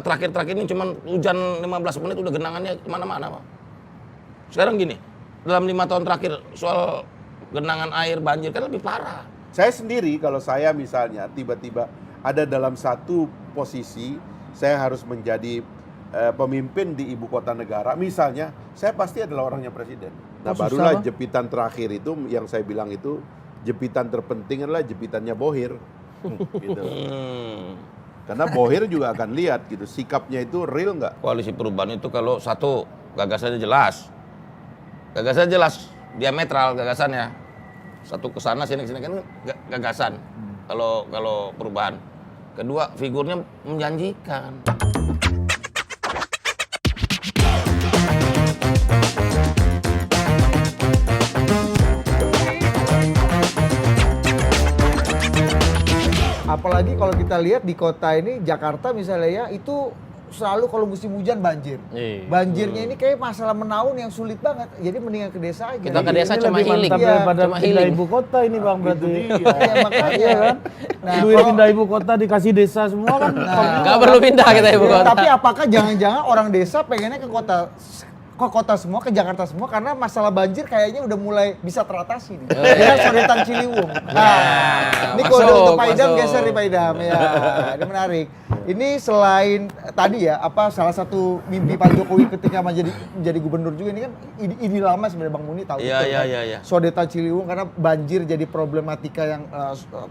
terakhir-terakhir ini cuman hujan 15 menit udah genangannya kemana-mana, Pak. Sekarang gini, dalam 5 tahun terakhir soal genangan air banjir kan lebih parah. Saya sendiri kalau saya misalnya tiba-tiba ada dalam satu posisi saya harus menjadi pemimpin di ibu kota negara, misalnya saya pasti adalah orangnya presiden. Nah, barulah jepitan terakhir itu yang saya bilang itu jepitan terpenting adalah jepitannya Bohir. Gitu. Karena Bohir juga akan lihat gitu sikapnya itu real nggak. Koalisi perubahan itu kalau satu gagasannya jelas, diametral gagasannya. Satu kesana sini kan gagasan. Kalau perubahan. Kedua figurnya menjanjikan. Apalagi kalau kita lihat di kota ini, Jakarta misalnya ya, itu selalu kalau musim hujan banjir. Banjirnya ini kayak masalah menaun yang sulit banget. Jadi mendingan ke desa aja. Kita ke desa cuma healing. Daripada Cuma pindah healing. ibu kota ini Bang berarti. Ya, makanya kan. Nah, Duit pindah ibu kota dikasih desa semua kan. Nggak perlu pindah kita ibu kota. Tapi apakah jangan-jangan orang desa pengennya ke kota semua, ke Jakarta semua karena masalah banjir kayaknya udah mulai bisa teratasi nih. Ya, sodetan Ciliwung. Nah, ini kode untuk Pak Idam, geser nih Pak Idam. Ya, ini menarik. Ini selain tadi ya, salah satu mimpi Pak Jokowi ketika menjadi gubernur juga ini kan ini lama sebenarnya Bang Muni tahu itu kan. Iya. Sodetan Ciliwung karena banjir jadi problematika yang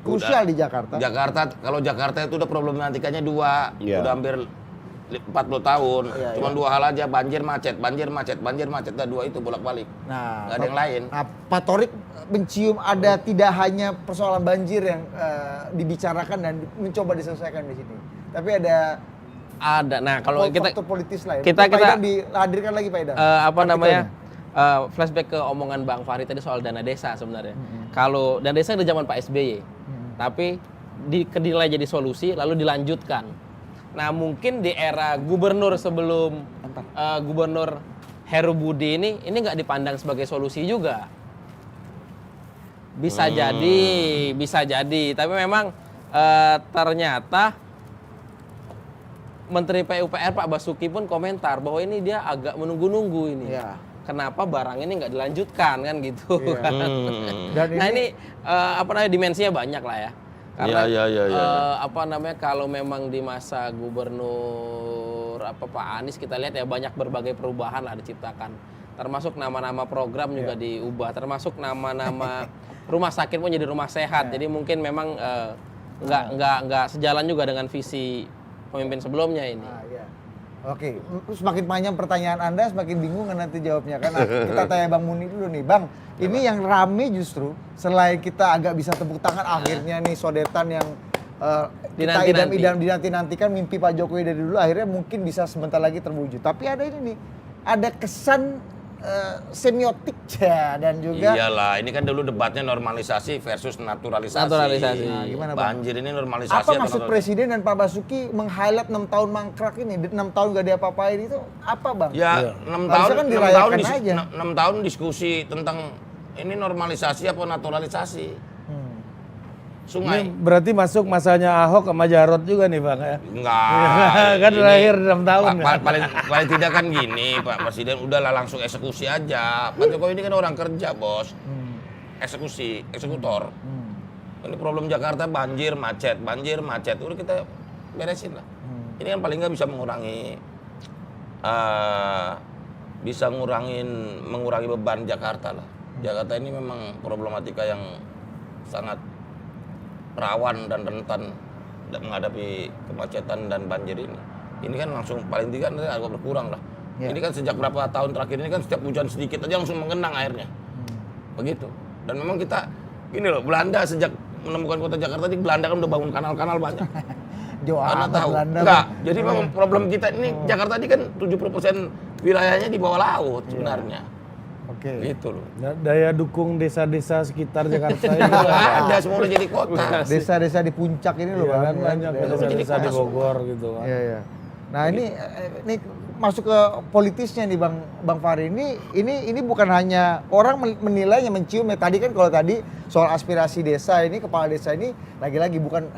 krusial di Jakarta. Kalau Jakarta itu udah problematikanya dua, udah hampir 40 tahun. Cuman dua hal aja, banjir macet. Nah, dua itu bolak-balik. Nah, nggak ada yang lain. Nah, Pak Torik mencium ada tidak hanya persoalan banjir yang dibicarakan dan mencoba diselesaikan di sini. Tapi ada. Nah, kalau kita faktor politis lain. kita dihadirkan lagi Pak Idam. Flashback ke omongan Bang Fahri tadi soal dana desa sebenarnya. Kalau dana desa di zaman Pak SBY, tapi dinilai jadi solusi lalu dilanjutkan. Nah, mungkin di era gubernur sebelum gubernur Heru Budi ini nggak dipandang sebagai solusi juga. Bisa jadi. Tapi memang ternyata Menteri PUPR Pak Basuki pun komentar bahwa ini dia agak menunggu-nunggu ini. Ya. Kenapa barang ini nggak dilanjutkan kan gitu. Iya. Kan? Nah ini dimensinya banyak lah ya. Karena kalau memang di masa gubernur Pak Anies kita lihat ya banyak berbagai perubahan lah diciptakan. Termasuk nama-nama program juga diubah, termasuk nama-nama rumah sakit pun jadi rumah sehat. Jadi mungkin memang nggak sejalan juga dengan visi pemimpin sebelumnya ini. Oke, semakin panjang pertanyaan Anda, semakin bingung kan nanti jawabnya kan. Nah, kita tanya Bang Muni dulu nih, Bang. Ini yang rame justru selain kita agak bisa tepuk tangan akhirnya nih sodetan yang kita idam-idam dinanti-nantikan mimpi Pak Jokowi dari dulu akhirnya mungkin bisa sebentar lagi terwujud. Tapi ada ini nih, ada kesan semiotik dan juga iyalah, ini kan dulu debatnya normalisasi versus naturalisasi. Nah, gimana Bang? Banjir ini normalisasi. Apa maksud Presiden dan Pak Basuki meng-highlight 6 tahun mangkrak ini, 6 tahun gak diapa-apain itu apa Bang? Ya, 6 tahun diskusi tentang ini normalisasi apa naturalisasi. Sungai. Ini berarti masuk masanya Ahok sama Jarot juga nih Bang ya? Enggak. Kan terakhir 6 tahun. Paling tidak kan gini, Pak Presiden udahlah langsung eksekusi aja. Pak Jokowi ini kan orang kerja, Bos. Eksekutor. Ini problem Jakarta banjir, macet. Udah kita beresin lah. Ini kan paling nggak bisa mengurangi mengurangi beban Jakarta lah. Jakarta ini memang problematika yang sangat rawan dan rentan menghadapi kemacetan dan banjir ini. Ini kan langsung paling tidak agak berkurang lah. Ini kan sejak berapa tahun terakhir ini kan setiap hujan sedikit aja langsung mengenang airnya. Begitu. Dan memang kita ini loh, Belanda sejak menemukan kota Jakarta, Belanda kan udah bangun kanal-kanal banyak. Karena tahu. Enggak. Jadi memang problem kita ini Jakarta ini kan 70% wilayahnya di bawah laut sebenarnya. Gitu loh. Daya dukung desa-desa sekitar Jakarta ini ada, semua udah jadi kota. Desa-desa di puncak ini loh kan banyak desa-desa di Bogor gitu kan. Iya. Nah ini masuk ke politisnya nih Bang Fahri. Ini bukan hanya orang menilainya, menciumnya. Tadi kan kalau tadi soal aspirasi desa ini, kepala desa ini lagi-lagi bukan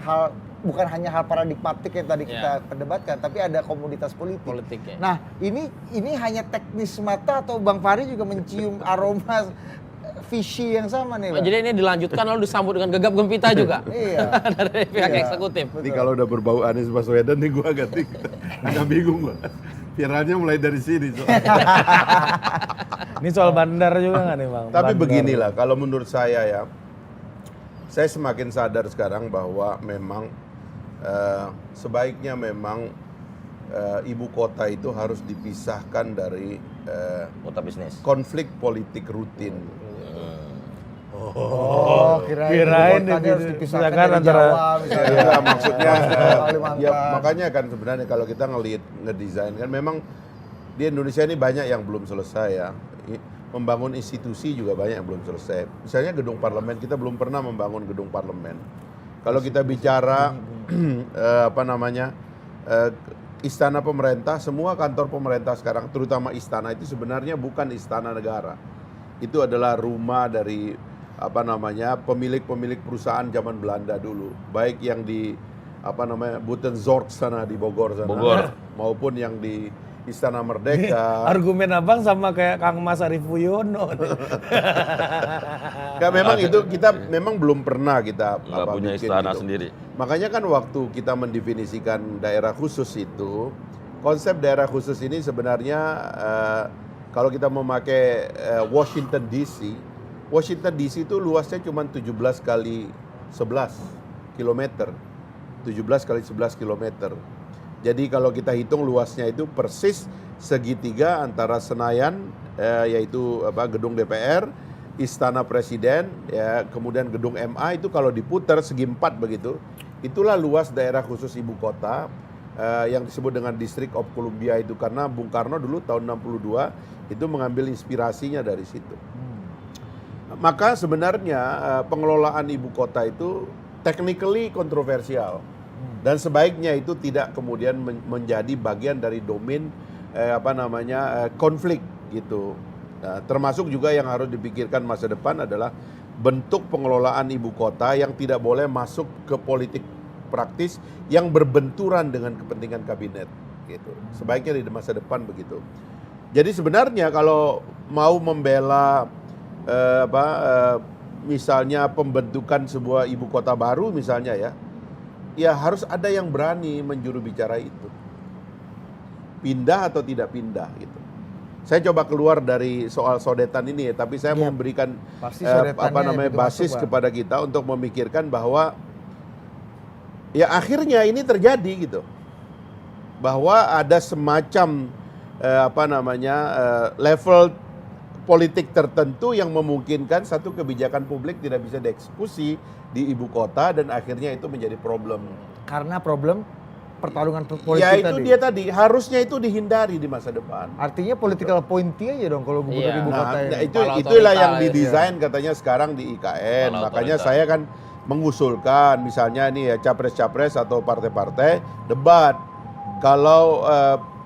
hanya hal paradigmatik yang tadi kita perdebatkan, tapi ada komoditas politik. Ya. Nah ini hanya teknis mata atau Bang Fahri juga mencium aroma visi yang sama nih, Bang? Jadi ini dilanjutkan lalu disambut dengan gegap gempita juga. Iya. Dari pihak eksekutif. Ini kalau udah berbau Anies Baswedan nih gua agak bingung gua. Viralnya mulai dari sini. Ini soal bandar juga nggak nih Bang? Tapi Bandar. beginilah, kalau menurut saya ya, saya semakin sadar sekarang bahwa memang sebaiknya memang ibu kota itu harus dipisahkan dari Kota bisnis. konflik politik rutin. Kirain tadi harus dipisahkan dipisahkan dari antara- Jawa misalnya. Ya, maksudnya Kalimantan. ya makanya kan sebenarnya kalau kita ngedesain kan memang di Indonesia ini banyak yang belum selesai ya. Membangun institusi juga banyak yang belum selesai. Misalnya gedung parlemen, kita belum pernah membangun gedung parlemen. Kalau kita bicara istana pemerintah, semua kantor pemerintah sekarang, terutama istana itu sebenarnya bukan istana negara. Itu adalah rumah dari pemilik-pemilik perusahaan zaman Belanda dulu, baik yang di Butenzorg sana di Bogor sana, Bogor. maupun yang di Istana Merdeka. Argumen abang sama kayak Kang Mas Arief Puyono. Memang itu kita memang belum pernah kita Nggak punya bikin istana gitu. sendiri. Makanya kan waktu kita mendefinisikan daerah khusus itu, konsep daerah khusus ini sebenarnya kalau kita memakai Washington DC itu luasnya cuma 17 kali 11 kilometer. 17 kali 11 kilometer. Jadi kalau kita hitung luasnya itu persis segitiga antara Senayan, yaitu gedung DPR, Istana Presiden, ya, kemudian gedung MA itu kalau diputar segi 4 begitu, itulah luas daerah khusus ibu kota yang disebut dengan District of Columbia itu, karena Bung Karno dulu tahun 62 itu mengambil inspirasinya dari situ. Maka sebenarnya pengelolaan ibu kota itu technically kontroversial. Dan sebaiknya itu tidak kemudian menjadi bagian dari domain konflik gitu. Nah, termasuk juga yang harus dipikirkan masa depan adalah bentuk pengelolaan ibu kota yang tidak boleh masuk ke politik praktis yang berbenturan dengan kepentingan kabinet gitu. Sebaiknya di masa depan begitu. Jadi sebenarnya kalau mau membela misalnya pembentukan sebuah ibu kota baru misalnya ya harus ada yang berani menjuru bicara itu. Pindah atau tidak pindah gitu. Saya coba keluar dari soal sodetan ini ya, tapi saya mau memberikan Pasti sodetannya basis masuk, Bang. kepada kita untuk memikirkan bahwa ya akhirnya ini terjadi gitu. Bahwa ada semacam level politik tertentu yang memungkinkan satu kebijakan publik tidak bisa dieksekusi di ibu kota dan akhirnya itu menjadi problem. Karena problem pertarungan politik Ya itu tadi. dia tadi, harusnya itu dihindari di masa depan. Artinya political pointy aja dong kalau gubernur ibu kota ini. Itulah Kepala yang otorita, didesain katanya sekarang di IKN. Kepala Makanya otorita. saya kan mengusulkan misalnya nih ya capres-capres atau partai-partai debat. Kalau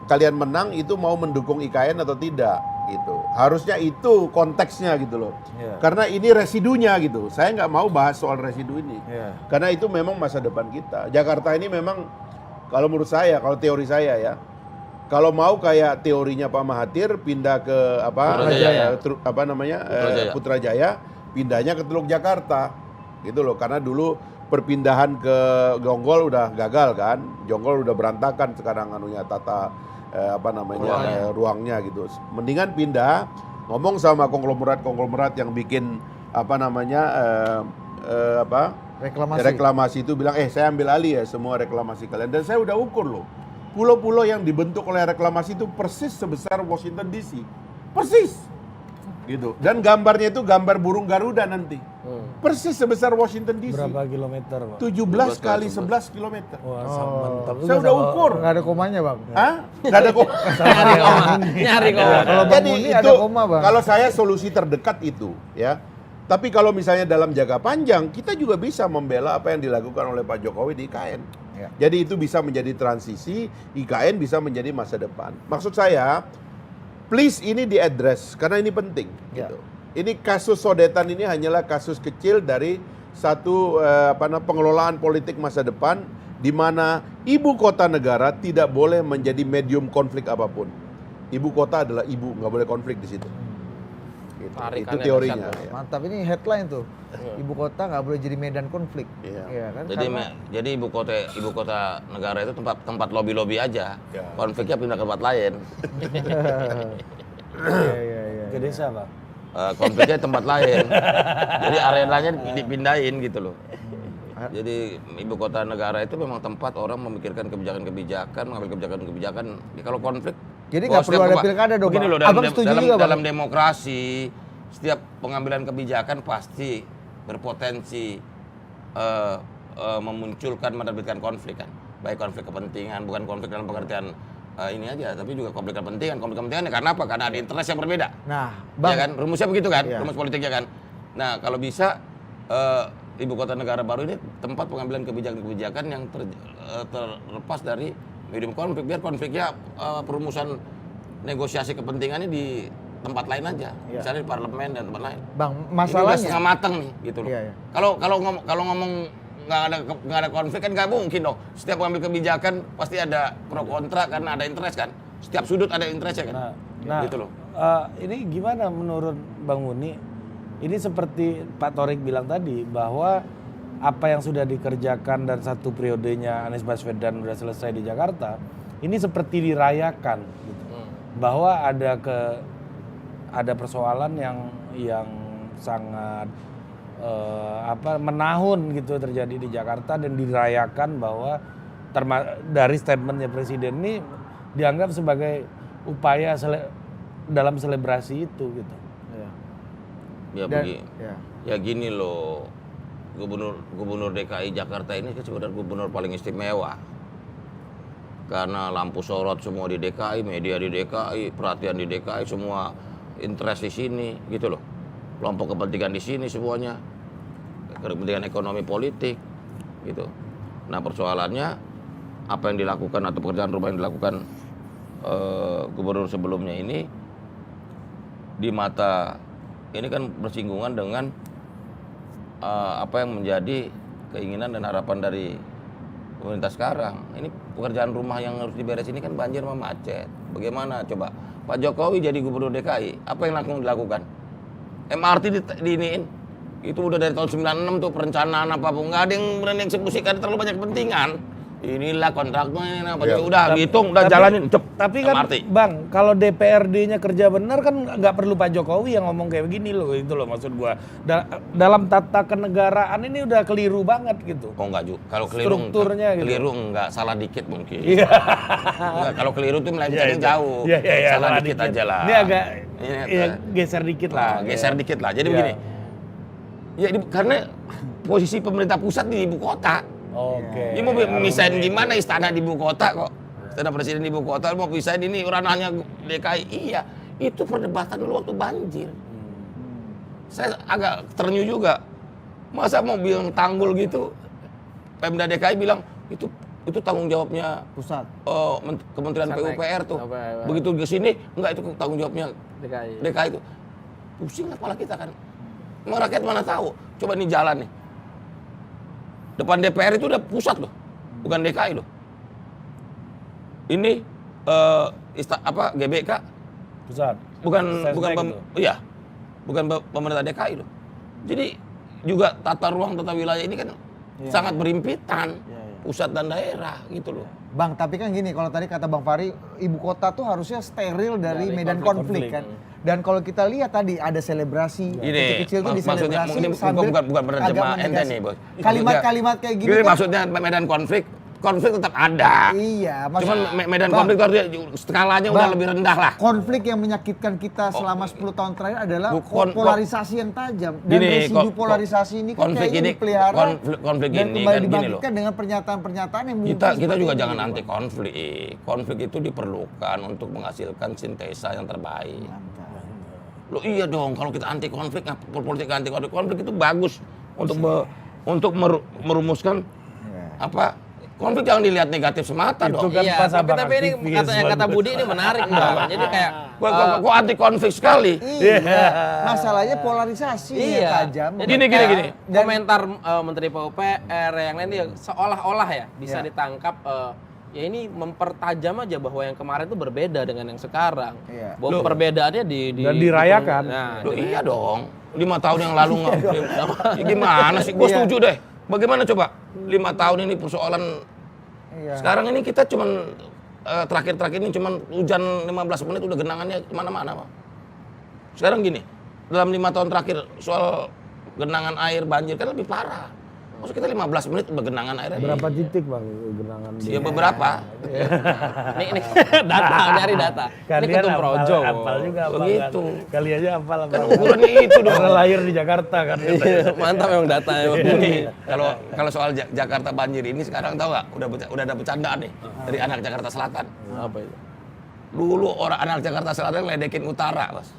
kalian menang itu mau mendukung IKN atau tidak gitu. Harusnya itu konteksnya gitu loh. Iya. Karena ini residunya gitu. Saya nggak mau bahas soal residu ini. Iya. Karena itu memang masa depan kita. Jakarta ini memang kalau menurut saya, kalau teori saya ya, kalau mau kayak teorinya Pak Mahathir pindah ke Putrajaya. Putrajaya, pindahnya ke Teluk Jakarta. Gitu loh. Karena dulu perpindahan ke Jonggol udah gagal kan. Jonggol udah berantakan sekarang tata ruangnya gitu. Mendingan pindah, ngomong sama konglomerat yang bikin reklamasi itu bilang, saya ambil alih ya semua reklamasi kalian. Dan saya udah ukur loh, pulau-pulau yang dibentuk oleh reklamasi itu persis sebesar Washington DC, persis gitu. Dan gambarnya itu gambar burung Garuda nanti, persis sebesar Washington DC. Berapa kilometer, Pak? 17 kali 11 kilometer. Wah, mantap. Saya udah ukur. Nggak ada komanya, Bang. Hah? Nggak ada kok. Nyari kok. Kalau Bang Jadi Muni itu ada koma, Bang. kalau saya solusi terdekat itu ya. Tapi kalau misalnya dalam jangka panjang, kita juga bisa membela apa yang dilakukan oleh Pak Jokowi di IKN. Ya. Jadi itu bisa menjadi transisi, IKN bisa menjadi masa depan. Maksud saya, please ini diadres karena ini penting. Ya. Gitu. Ini kasus sodetan ini hanyalah kasus kecil dari satu pengelolaan politik masa depan di mana ibu kota negara tidak boleh menjadi medium konflik apapun. Ibu kota adalah ibu, nggak boleh konflik di situ. Gitu. Itu Tarikannya teorinya. dahsyat, Ya. Mantap, ini headline tuh. Ibu kota nggak boleh jadi medan konflik. Iya. Iya kan? Jadi Karena- jadi ibu kota negara itu tempat lobby aja. Ya. Konfliknya pindah ke tempat lain. Iya. Ke desa, Bang. Konfliknya tempat lain. Jadi arenanya dipindahin gitu loh. Jadi ibu kota negara itu memang tempat orang memikirkan kebijakan-kebijakan, mengambil kebijakan-kebijakan. Kalau konflik, Jadi nggak perlu ada pilkada dong, Begini Bang. loh, dalam, Abang setuju dalam, juga, Bang? dalam demokrasi, setiap pengambilan kebijakan pasti berpotensi memunculkan, menerbitkan konflik kan. Baik konflik kepentingan, bukan konflik dalam pengertian ini aja, tapi juga konflik kepentingan. Konflik kepentingan karena apa? Karena ada interest yang berbeda. Nah, Ya Bang, kan, rumusnya begitu kan, Iya. rumus politiknya kan. Nah, kalau bisa ibu kota negara baru ini tempat pengambilan kebijakan-kebijakan yang terlepas dari medium konflik, biar konfliknya perumusan negosiasi kepentingannya di tempat lain aja, Iya. misalnya di parlemen dan tempat lain. Bang, Ini udah masalahnya setengah matang nih, gitu loh. Iya, iya. Kalau ngomong nggak ada konflik kan nggak mungkin dong. Setiap mengambil kebijakan pasti ada pro kontra karena ada interest kan. Setiap sudut ada interest ya kan. Nah, gitu loh. Ini gimana menurut Bang Muni? Ini seperti Pak Torik bilang tadi bahwa apa yang sudah dikerjakan dan satu periodenya Anies Baswedan sudah selesai di Jakarta, ini seperti dirayakan, gitu. Bahwa ada persoalan yang sangat menahun gitu terjadi di Jakarta dan dirayakan bahwa dari statementnya Presiden ini dianggap sebagai upaya dalam selebrasi itu gitu. Ya dan begini. ya. Ya gini loh, gubernur DKI Jakarta ini kan sebenarnya gubernur paling istimewa. Karena lampu sorot semua di DKI, media di DKI, perhatian di DKI, semua interest di sini, gitu loh. Kelompok kepentingan di sini semuanya, kepentingan ekonomi politik, gitu. Nah persoalannya apa yang dilakukan atau pekerjaan rumah yang dilakukan gubernur sebelumnya ini di mata ini kan bersinggungan dengan apa yang menjadi keinginan dan harapan dari pemerintah sekarang. Ini pekerjaan rumah yang harus diberes ini kan banjir sama macet. Bagaimana coba Pak Jokowi jadi gubernur DKI, apa yang langsung dilakukan? MRT diiniin. Itu udah dari tahun 96 tuh perencanaan apapun, nggak ada yang berani eksekusikan, terlalu banyak kepentingan. Inilah kontraknya, apa Ya. udah hitung, udah jalanin, cep. Tapi kan MRT. Bang, kalau DPRD-nya kerja benar kan nggak perlu Pak Jokowi yang ngomong kayak begini loh, itu loh maksud gua. Dalam tata kenegaraan ini udah keliru banget gitu. Oh enggak juga, kalau keliru Strukturnya gitu. keliru enggak, salah dikit mungkin. Iya. Enggak, kalau keliru tuh melenceng jauh. Iya, salah dikit aja lah. Ini agak Ini geser dikit lah. geser dikit lah. Jadi Iya. begini. Ya karena posisi pemerintah pusat di ibu kota. Oke. Ini mau misahin gimana istana di ibu kota kok? Istana presiden di ibu kota mau pisahin ini ranahnya DKI. Iya, itu perdebatan dulu waktu banjir. Saya agak ternyuh juga. Masa mau bilang tanggul gitu, Pemda DKI bilang itu tanggung jawabnya Pusat. Kementerian Pusat PUPR tuh. PUPR. Begitu ke sini enggak itu tanggung jawabnya DKI. DKI itu. Pusing kepala kita kan. Emang rakyat mana tahu? Coba nih jalan nih. Depan DPR itu udah pusat loh, bukan DKI loh. Ini GBK Pusat. bukan Sesnek gitu. iya, bukan pemerintah DKI loh. Jadi juga tata ruang tata wilayah ini kan sangat berimpitan pusat dan daerah gitu loh. Bang, tapi kan gini, kalau tadi kata Bang Fahri, ibu kota tuh harusnya steril dari medan konflik kan. Dan kalau kita lihat tadi ada selebrasi, Ini kecil-kecil tuh maksudnya diselebrasi ini sambil bukan menerjemah agak ente nih, Bos. Kalimat-kalimat kayak gini Jadi kan. maksudnya medan konflik tetap ada. Iya, Cuman medan Bang, konflik itu harusnya skalanya udah Bang, lebih rendah lah. konflik yang menyakitkan kita selama 10 tahun terakhir adalah polarisasi yang tajam. Dan Gini, residu polarisasi ini kan konflik kayaknya ini dipelihara konflik dan ini kembali kan gini loh. dibangkitkan dengan pernyataan-pernyataan yang mungkin Kita seperti juga ini, jangan Bang. anti konflik. Konflik itu diperlukan untuk menghasilkan sintesa yang terbaik. Loh iya dong, kalau kita anti konflik, politik anti konflik, konflik itu bagus untuk merumuskan apa konflik, jangan dilihat negatif semata Itu dong. kan Iya, pas abang tapi ini aktivis, kata Budi ini menarik Bang. Jadi kayak Kok anti konflik sekali? Iya. Masalahnya polarisasi yang tajam. Gini. komentar Menteri PUPR yang lain dia seolah-olah ya bisa ditangkap ya ini mempertajam aja bahwa yang kemarin itu berbeda dengan yang sekarang. Iya. Bahwa perbedaannya Dan dirayakan. Nah, Loh iya dong, 5 tahun yang lalu gimana sih? Gue setuju deh. Bagaimana coba 5 tahun ini persoalan. Sekarang ini kita cuman terakhir-terakhir ini cuman hujan 15 menit udah genangannya kemana-mana, Pak. Sekarang gini, dalam 5 tahun terakhir soal genangan air banjir kan lebih parah. Maksud kita 15 menit udah genangan air. Berapa titik bang genangan? Ya beberapa. ini data, nyari data. Ini ketum projo. Apal juga apal. Begitu. Kan? Kali aja apal. Kan ukurannya itu dong. Karena lahir di Jakarta kan. Mantap memang datanya. Kalau soal Jakarta banjir ini sekarang tahu nggak? Udah ada bercandaan nih dari anak Jakarta Selatan. Apa itu? Dulu orang anak Jakarta Selatan ledekin utara, Mas.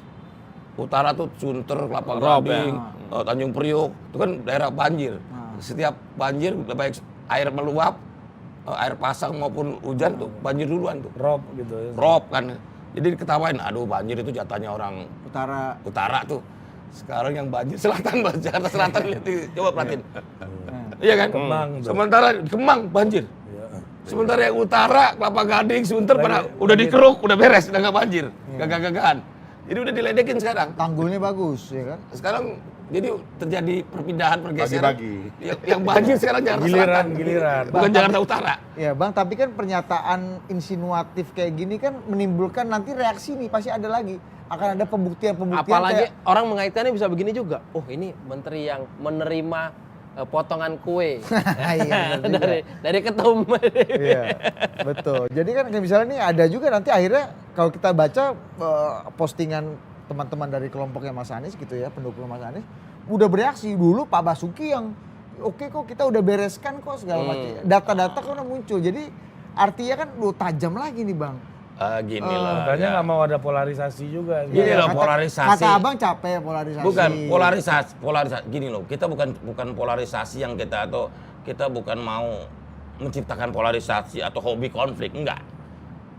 Utara tuh Sunter, Kelapa Rob, Gading, Tanjung Priok, itu kan daerah banjir. Setiap banjir baik air meluap, air pasang maupun hujan tuh banjir duluan tuh. Rob gitu. Rob kan. Jadi diketawain, aduh banjir itu jatahnya orang utara tuh. Sekarang yang banjir selatan, Mas. Jakarta Selatan lihat coba perhatiin. Iya kan? Kemang tuh. Sementara Kemang banjir. Sementara yang utara, Kelapa Gading, Sunter pada udah dikeruk, udah beres, udah nggak banjir. Gagak-gagahan. Jadi udah diledekin sekarang. Tanggulnya bagus, ya kan? Sekarang jadi terjadi perpindahan pergeseran. Bagi-bagi. Yang banjir sekarang Jakarta Selatan. Giliran. Bukan Jakarta Utara. Ya Bang, tapi kan pernyataan insinuatif kayak gini kan menimbulkan nanti reaksi nih, pasti ada lagi. Akan ada pembuktian-pembuktian Apalagi orang mengaitkannya bisa begini juga. Oh ini menteri yang menerima potongan kue Iya, benar juga. dari ketum. Iya, betul. Jadi kan kayak misalnya nih ada juga nanti akhirnya kalau kita baca postingan teman-teman dari kelompoknya Mas Anies gitu ya, pendukung Mas Anies, udah bereaksi dulu Pak Basuki yang oke kok kita udah bereskan kok segala macam. Data-data kan udah muncul. Jadi artinya kan tajam lagi nih Bang. Gini loh. Makanya nggak mau ada polarisasi juga. Gini loh, polarisasi. Kata Abang capek polarisasi. Bukan polarisasi. Gini loh, kita bukan polarisasi yang kita bukan mau menciptakan polarisasi atau hobi konflik, enggak.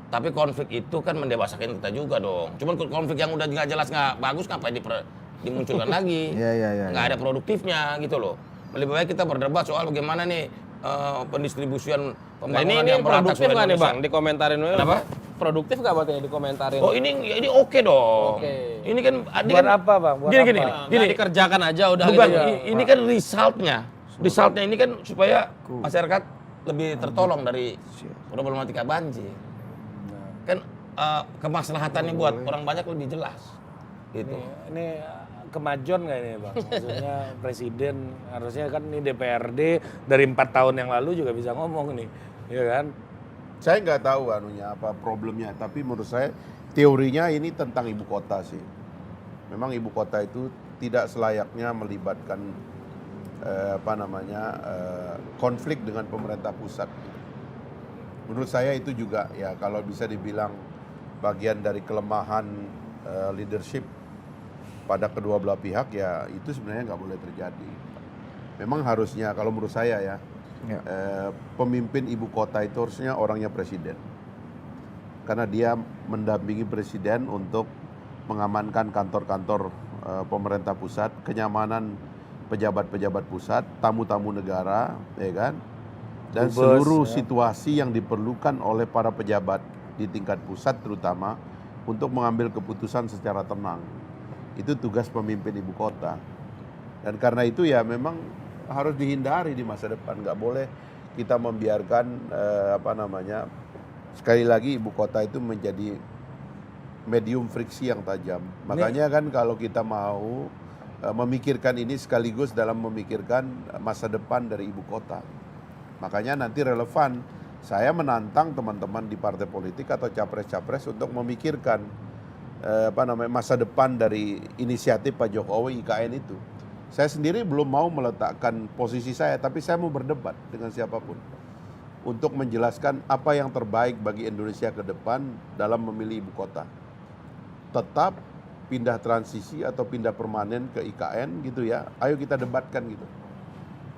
Tapi konflik itu kan mendewasakan kita juga dong. Cuman konflik yang udah nggak jelas nggak bagus ngapain dimunculkan lagi? Iya. Nggak ada produktifnya gitu loh. Lebih baik kita berdebat soal bagaimana nih pendistribusian Nah, pembangunan ini yang merata produktif seluruh nggak nih Indonesia. Bang? Dikomentarin dulu. Kenapa? Produktif nggak berarti dikomentarin? Oh ini oke dong. Oke. Ini kan Buat apa bang? Buat Gini, apa? gini. Nggak dikerjakan aja udah Bukan, gitu. ini kan resultnya. Resultnya ini kan supaya masyarakat lebih tertolong dari problematika banjir. Kan kemaslahatannya buat orang banyak lebih jelas. Gitu. Ini kemajuan nggak ini bang? Maksudnya presiden harusnya kan ini DPRD dari 4 tahun yang lalu juga bisa ngomong nih, ya kan? Saya nggak tahu anunya apa problemnya, tapi menurut saya teorinya ini tentang ibu kota sih. Memang ibu kota itu tidak selayaknya melibatkan konflik dengan pemerintah pusat. Menurut saya itu juga ya kalau bisa dibilang bagian dari kelemahan leadership pada kedua belah pihak, ya itu sebenarnya nggak boleh terjadi. Memang harusnya kalau menurut saya ya. Pemimpin ibu kota itu harusnya orangnya presiden, karena dia mendampingi presiden untuk mengamankan kantor-kantor pemerintah pusat, kenyamanan pejabat-pejabat pusat, tamu-tamu negara, ya kan, dan seluruh situasi yang diperlukan oleh para pejabat di tingkat pusat terutama untuk mengambil keputusan secara tenang. Itu tugas pemimpin ibu kota, dan karena itu ya memang harus dihindari di masa depan. Nggak boleh kita membiarkan sekali lagi ibu kota itu menjadi medium friksi yang tajam. Makanya kan kalau kita mau memikirkan ini sekaligus dalam memikirkan masa depan dari ibu kota, makanya nanti relevan saya menantang teman-teman di partai politik atau capres-capres untuk memikirkan masa depan dari inisiatif Pak Jokowi IKN itu. Saya sendiri belum mau meletakkan posisi saya, tapi saya mau berdebat dengan siapapun untuk menjelaskan apa yang terbaik bagi Indonesia ke depan dalam memilih ibu kota. Tetap pindah transisi atau pindah permanen ke IKN gitu ya. Ayo kita debatkan gitu.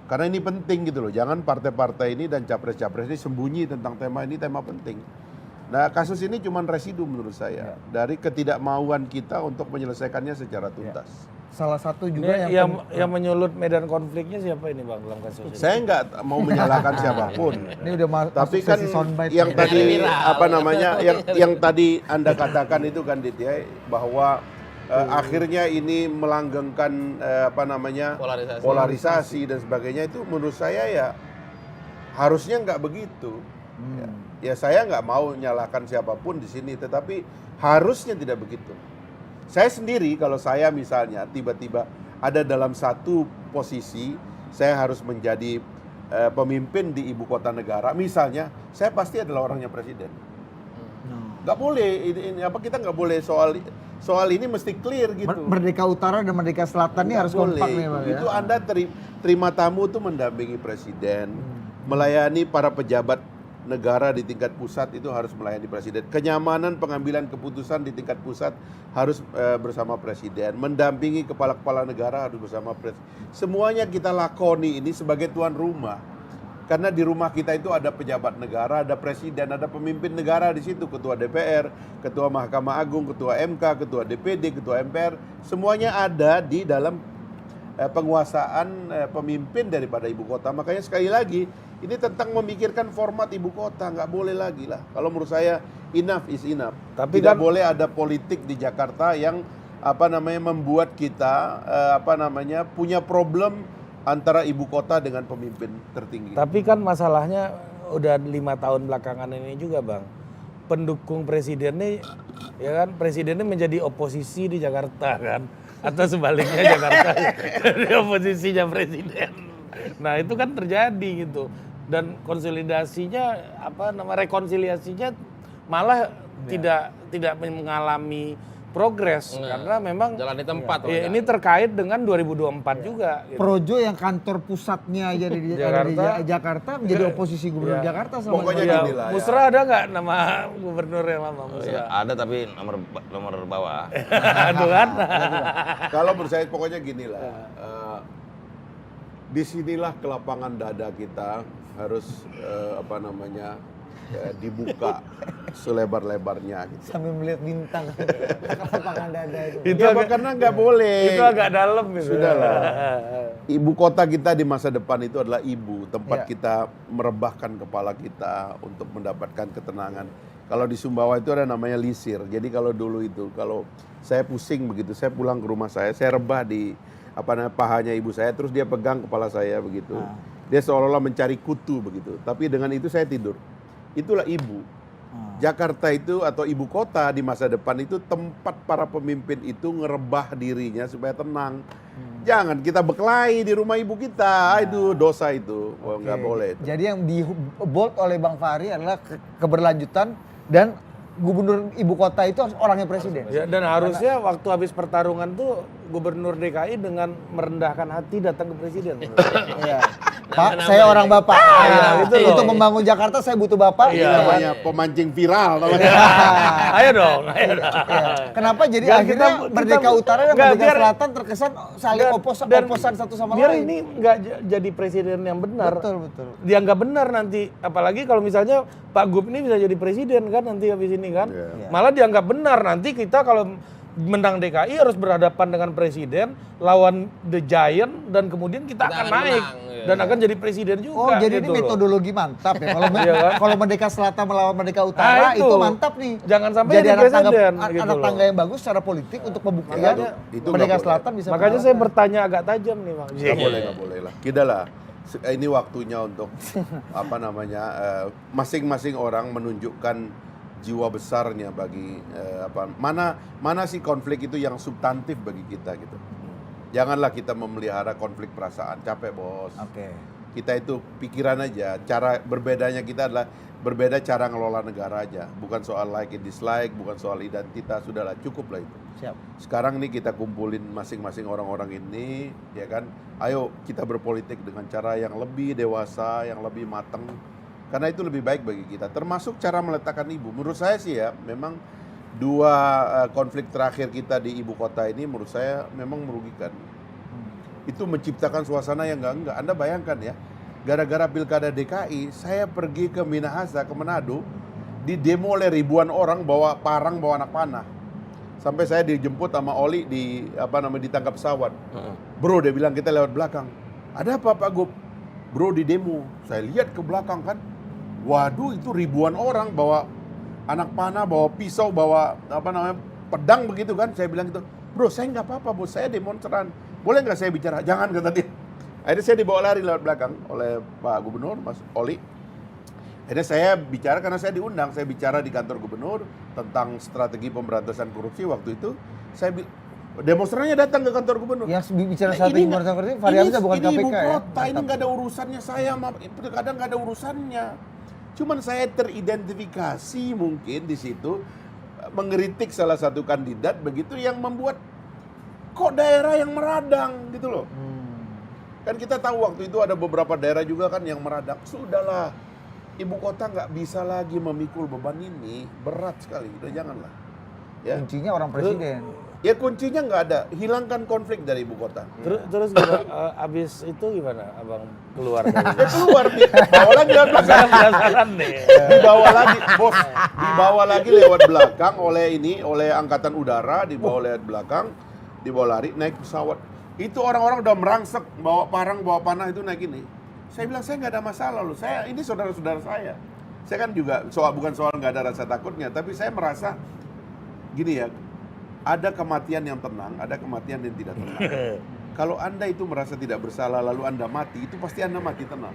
Karena ini penting gitu loh. Jangan partai-partai ini dan capres-capres ini sembunyi tentang tema ini, tema penting. Nah, kasus ini cuma residu menurut saya dari ketidakmauan kita untuk menyelesaikannya secara tuntas. Salah satu juga Ini yang menyulut medan konfliknya siapa ini Bang dalam kasus ini? Saya nggak mau menyalahkan siapapun. ini udah Tapi masuk kan sesi soundbite yang nih. tadi Viral. apa namanya yang tadi Anda katakan itu kan Ditya bahwa akhirnya ini melanggengkan apa namanya polarisasi dan sebagainya itu menurut saya ya harusnya nggak begitu. Ya saya nggak mau menyalahkan siapapun di sini, tetapi harusnya tidak begitu. Saya sendiri kalau saya misalnya tiba-tiba ada dalam satu posisi saya harus menjadi pemimpin di ibu kota negara, misalnya saya pasti adalah orangnya presiden. Nggak boleh ini apa kita nggak boleh soal ini mesti clear gitu. Merdeka Utara dan Merdeka Selatan ini Nggak harus kompak boleh. nih Bang ya. Itu Anda terima tamu tuh mendampingi presiden, melayani para pejabat negara di tingkat pusat itu harus melayani presiden. Kenyamanan pengambilan keputusan di tingkat pusat harus bersama presiden. Mendampingi kepala-kepala negara harus bersama presiden. Semuanya kita lakoni ini sebagai tuan rumah. Karena di rumah kita itu ada pejabat negara, ada presiden, ada pemimpin negara di situ, ketua DPR, ketua Mahkamah Agung, ketua MK, ketua DPD, ketua MPR, semuanya ada di dalam penguasaan pemimpin daripada ibu kota. Makanya sekali lagi ini tentang memikirkan format ibu kota, nggak boleh lagi lah. Kalau menurut saya enough is enough. Tapi tidak kan- boleh ada politik di Jakarta yang apa namanya membuat kita apa namanya punya problem antara ibu kota dengan pemimpin tertinggi. Tapi kan masalahnya udah 5 tahun belakangan ini juga Bang. Pendukung presiden nih, ya kan presidennya menjadi oposisi di Jakarta kan. Atau sebaliknya Jakarta jadi oposisinya presiden. Nah itu kan terjadi gitu. Dan konsolidasinya, rekonsiliasinya malah tidak mengalami progres. Karena memang Jalan di tempat. ya, ini terkait dengan 2024 juga. Gitu. Projo yang kantor pusatnya jadi di Jakarta menjadi oposisi gubernur Jakarta sama Pokoknya Ya, gini lah ya. Musra ada nggak nama gubernur yang lama Oh, iya, Musra? ada tapi nomor bawah. Aduh kan? Kalau menurut saya pokoknya gini lah. Disinilah kelapangan dada kita harus apa namanya dibuka selebar-lebarnya gitu. sambil melihat bintang lapangan dada itu. Ya, karena nggak boleh. Itu agak dalam gitu. Sudahlah. Ibu kota kita di masa depan itu adalah ibu, tempat Ya. kita merebahkan kepala kita untuk mendapatkan ketenangan. Kalau di Sumbawa itu ada namanya lisir. Jadi kalau dulu itu, kalau saya pusing begitu, saya pulang ke rumah saya rebah di pahanya ibu saya, terus dia pegang kepala saya begitu. Dia seolah-olah mencari kutu begitu. Tapi dengan itu saya tidur. Itulah ibu. Jakarta itu atau ibu kota di masa depan itu tempat para pemimpin itu ngerebah dirinya supaya tenang. Jangan kita berkelahi di rumah ibu kita. Itu dosa itu. Oh, nggak boleh itu. Jadi yang di bold oleh Bang Fahri adalah keberlanjutan dan gubernur ibu kota itu harus orangnya presiden. Ya, dan harusnya waktu habis pertarungan tuh gubernur DKI dengan merendahkan hati datang ke presiden. Iya. Pak, saya orang Bapak. itu loh. Untuk membangun Jakarta saya butuh Bapak. Iya. Namanya pemancing viral namanya. Ayo dong, ayo dong. Iya. Kenapa jadi Biar akhirnya kita- Merdeka Utara dan Nggak, Merdeka biar- Selatan terkesan saling Dan oposan satu sama biar lain. ini nggak jadi presiden yang benar. Betul, betul. Dia nggak benar nanti, apalagi kalau misalnya Pak Gub ini bisa jadi presiden kan nanti habis ini kan. Iya. Malah dianggap benar nanti kita kalau menang DKI harus berhadapan dengan presiden lawan the giant dan kemudian kita akan akan naik menang, iya. dan akan jadi presiden juga. Oh, jadi gitu ini loh. metodologi mantap ya. Kalau Iya kan? kalau Merdeka Selatan melawan Merdeka Utara itu. itu mantap nih. Jangan sampai jadi jadi anak tangga, presiden, gitu anak loh. tangga yang bagus secara politik untuk pembuktian Makanya itu Merdeka nggak boleh. Selatan bisa. Makanya saya mengalahkan. bertanya agak tajam nih Bang. Nggak boleh, nggak boleh lah. Kita lah. Ini waktunya untuk apa namanya masing-masing orang menunjukkan jiwa besarnya bagi mana sih konflik itu yang substantif bagi kita gitu. Janganlah kita memelihara konflik perasaan, capek bos. Oke. Kita itu pikiran aja. Cara berbedanya kita adalah berbeda cara ngelola negara aja. Bukan soal like and dislike, bukan soal identitas, sudahlah cukup lah itu. Siap. Sekarang nih kita kumpulin masing-masing orang-orang ini, ya kan? Ayo kita berpolitik dengan cara yang lebih dewasa, yang lebih matang. Karena itu lebih baik bagi kita. Termasuk cara meletakkan ibu. Menurut saya sih ya, memang konflik terakhir kita di ibu kota ini menurut saya memang merugikan. Itu menciptakan suasana yang enggak. Anda bayangkan ya, gara-gara pilkada DKI, saya pergi ke Minahasa, ke Manado, didemo oleh ribuan orang bawa parang, bawa anak panah. Sampai saya dijemput sama Oli ditangkap pesawat. Bro, dia bilang kita lewat belakang. Ada apa Pak Gub? Bro, di demo. Saya lihat ke belakang kan. Waduh, itu ribuan orang bawa anak panah, bawa pisau, bawa pedang begitu kan. Saya bilang gitu, bro saya nggak apa-apa bos, saya demonstran. Boleh nggak saya bicara? Jangan, kata dia. Akhirnya saya dibawa lari lewat belakang oleh Pak Gubernur, Mas Oli. Akhirnya saya bicara, karena saya diundang, saya bicara di kantor gubernur tentang strategi pemberantasan korupsi waktu itu. Demonstrannya datang ke kantor gubernur. Yang bicara strategi pemberantasan korupsi, Fahri Hamzah bukan KPK ibu ya? kota, ini nggak ada urusannya saya, kadang nggak ada urusannya. Cuman saya teridentifikasi mungkin di situ mengkritik salah satu kandidat begitu yang membuat kok daerah yang meradang gitu loh. Kan kita tahu waktu itu ada beberapa daerah juga kan yang meradang. Sudahlah, ibu kota nggak bisa lagi memikul beban ini, berat sekali. Udah janganlah. Ya. Kuncinya orang presiden. Ya kuncinya nggak ada, hilangkan konflik dari ibu kota. Terus abis itu gimana abang keluar dari Ya keluar, dibawa lagi lewat belakang. penasaran nih. Dibawa lagi, bos, dibawa lagi lewat belakang oleh angkatan udara, dibawa lewat belakang, dibawa lari, naik pesawat. Itu orang-orang udah merangsek, bawa parang, bawa panah itu naik ini. Saya bilang saya nggak ada masalah loh, ini saudara-saudara saya. Saya kan juga bukan soal nggak ada rasa takutnya, tapi saya merasa gini ya. Ada kematian yang tenang, ada kematian yang tidak tenang. Kalau Anda itu merasa tidak bersalah lalu Anda mati, itu pasti Anda mati tenang.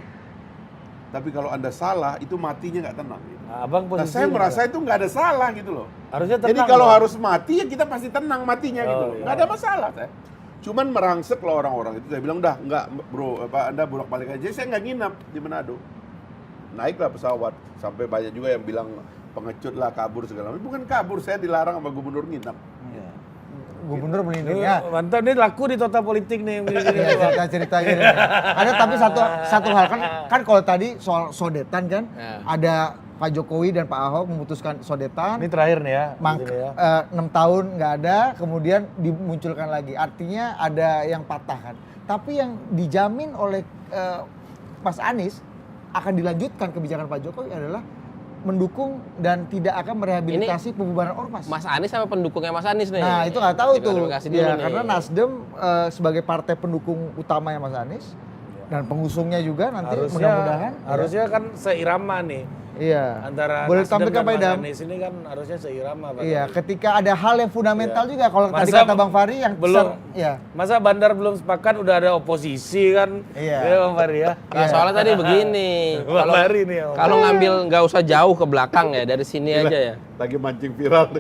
Tapi kalau Anda salah, itu matinya nggak tenang. Abang Nah, saya merasa itu nggak ada salah gitu loh. harusnya tenang. Jadi kalau Bang. harus mati ya kita pasti tenang matinya gitu loh. Iya. Nggak ada masalah saya. Cuman merangsek lah orang-orang itu. Saya bilang udah nggak bro, Anda bolak-balik aja. Jadi saya nggak nginap di Manado. Naiklah pesawat. Sampai banyak juga yang bilang pengecut lah, kabur segala macam. Bukan kabur, saya dilarang sama gubernur nginap. Gubernur melindungi. Ini Ya. mantap, ini laku di Total Politik nih. Cerita-cerita gitu. Ada tapi satu hal kan kalau tadi soal sodetan kan, ada Pak Jokowi dan Pak Ahok memutuskan sodetan. Ini terakhir nih ya. di sini ya. 6 tahun nggak ada, kemudian dimunculkan lagi. Artinya ada yang patah kan. Tapi yang dijamin oleh Mas Anies akan dilanjutkan kebijakan Pak Jokowi adalah mendukung dan tidak akan merehabilitasi pembubaran ormas. Mas Anies sama pendukungnya Mas Anies nih. Nah itu nggak tahu tuh. Diklarifikasi dulu Ya, nih. karena Nasdem sebagai partai pendukung utamanya Mas Anies dan pengusungnya juga nanti mudah-mudahan. Harusnya kan seirama nih. Iya. Antara Boleh Nasdem tampilkan Pak dan Idam. Mas Anies ini kan harusnya seirama. Pak. Iya, ketika ada hal yang fundamental juga kalau tadi Masa kata Bang Fahri yang belum- ya. Masa Bandar belum sepakat udah ada oposisi kan? Iya. Ya Bang Fahri ya. Nah, soalnya tadi begini. Bang Fahri nih. Om. Kalau ngambil nggak usah jauh ke belakang ya, dari sini aja ya. Lagi mancing viral.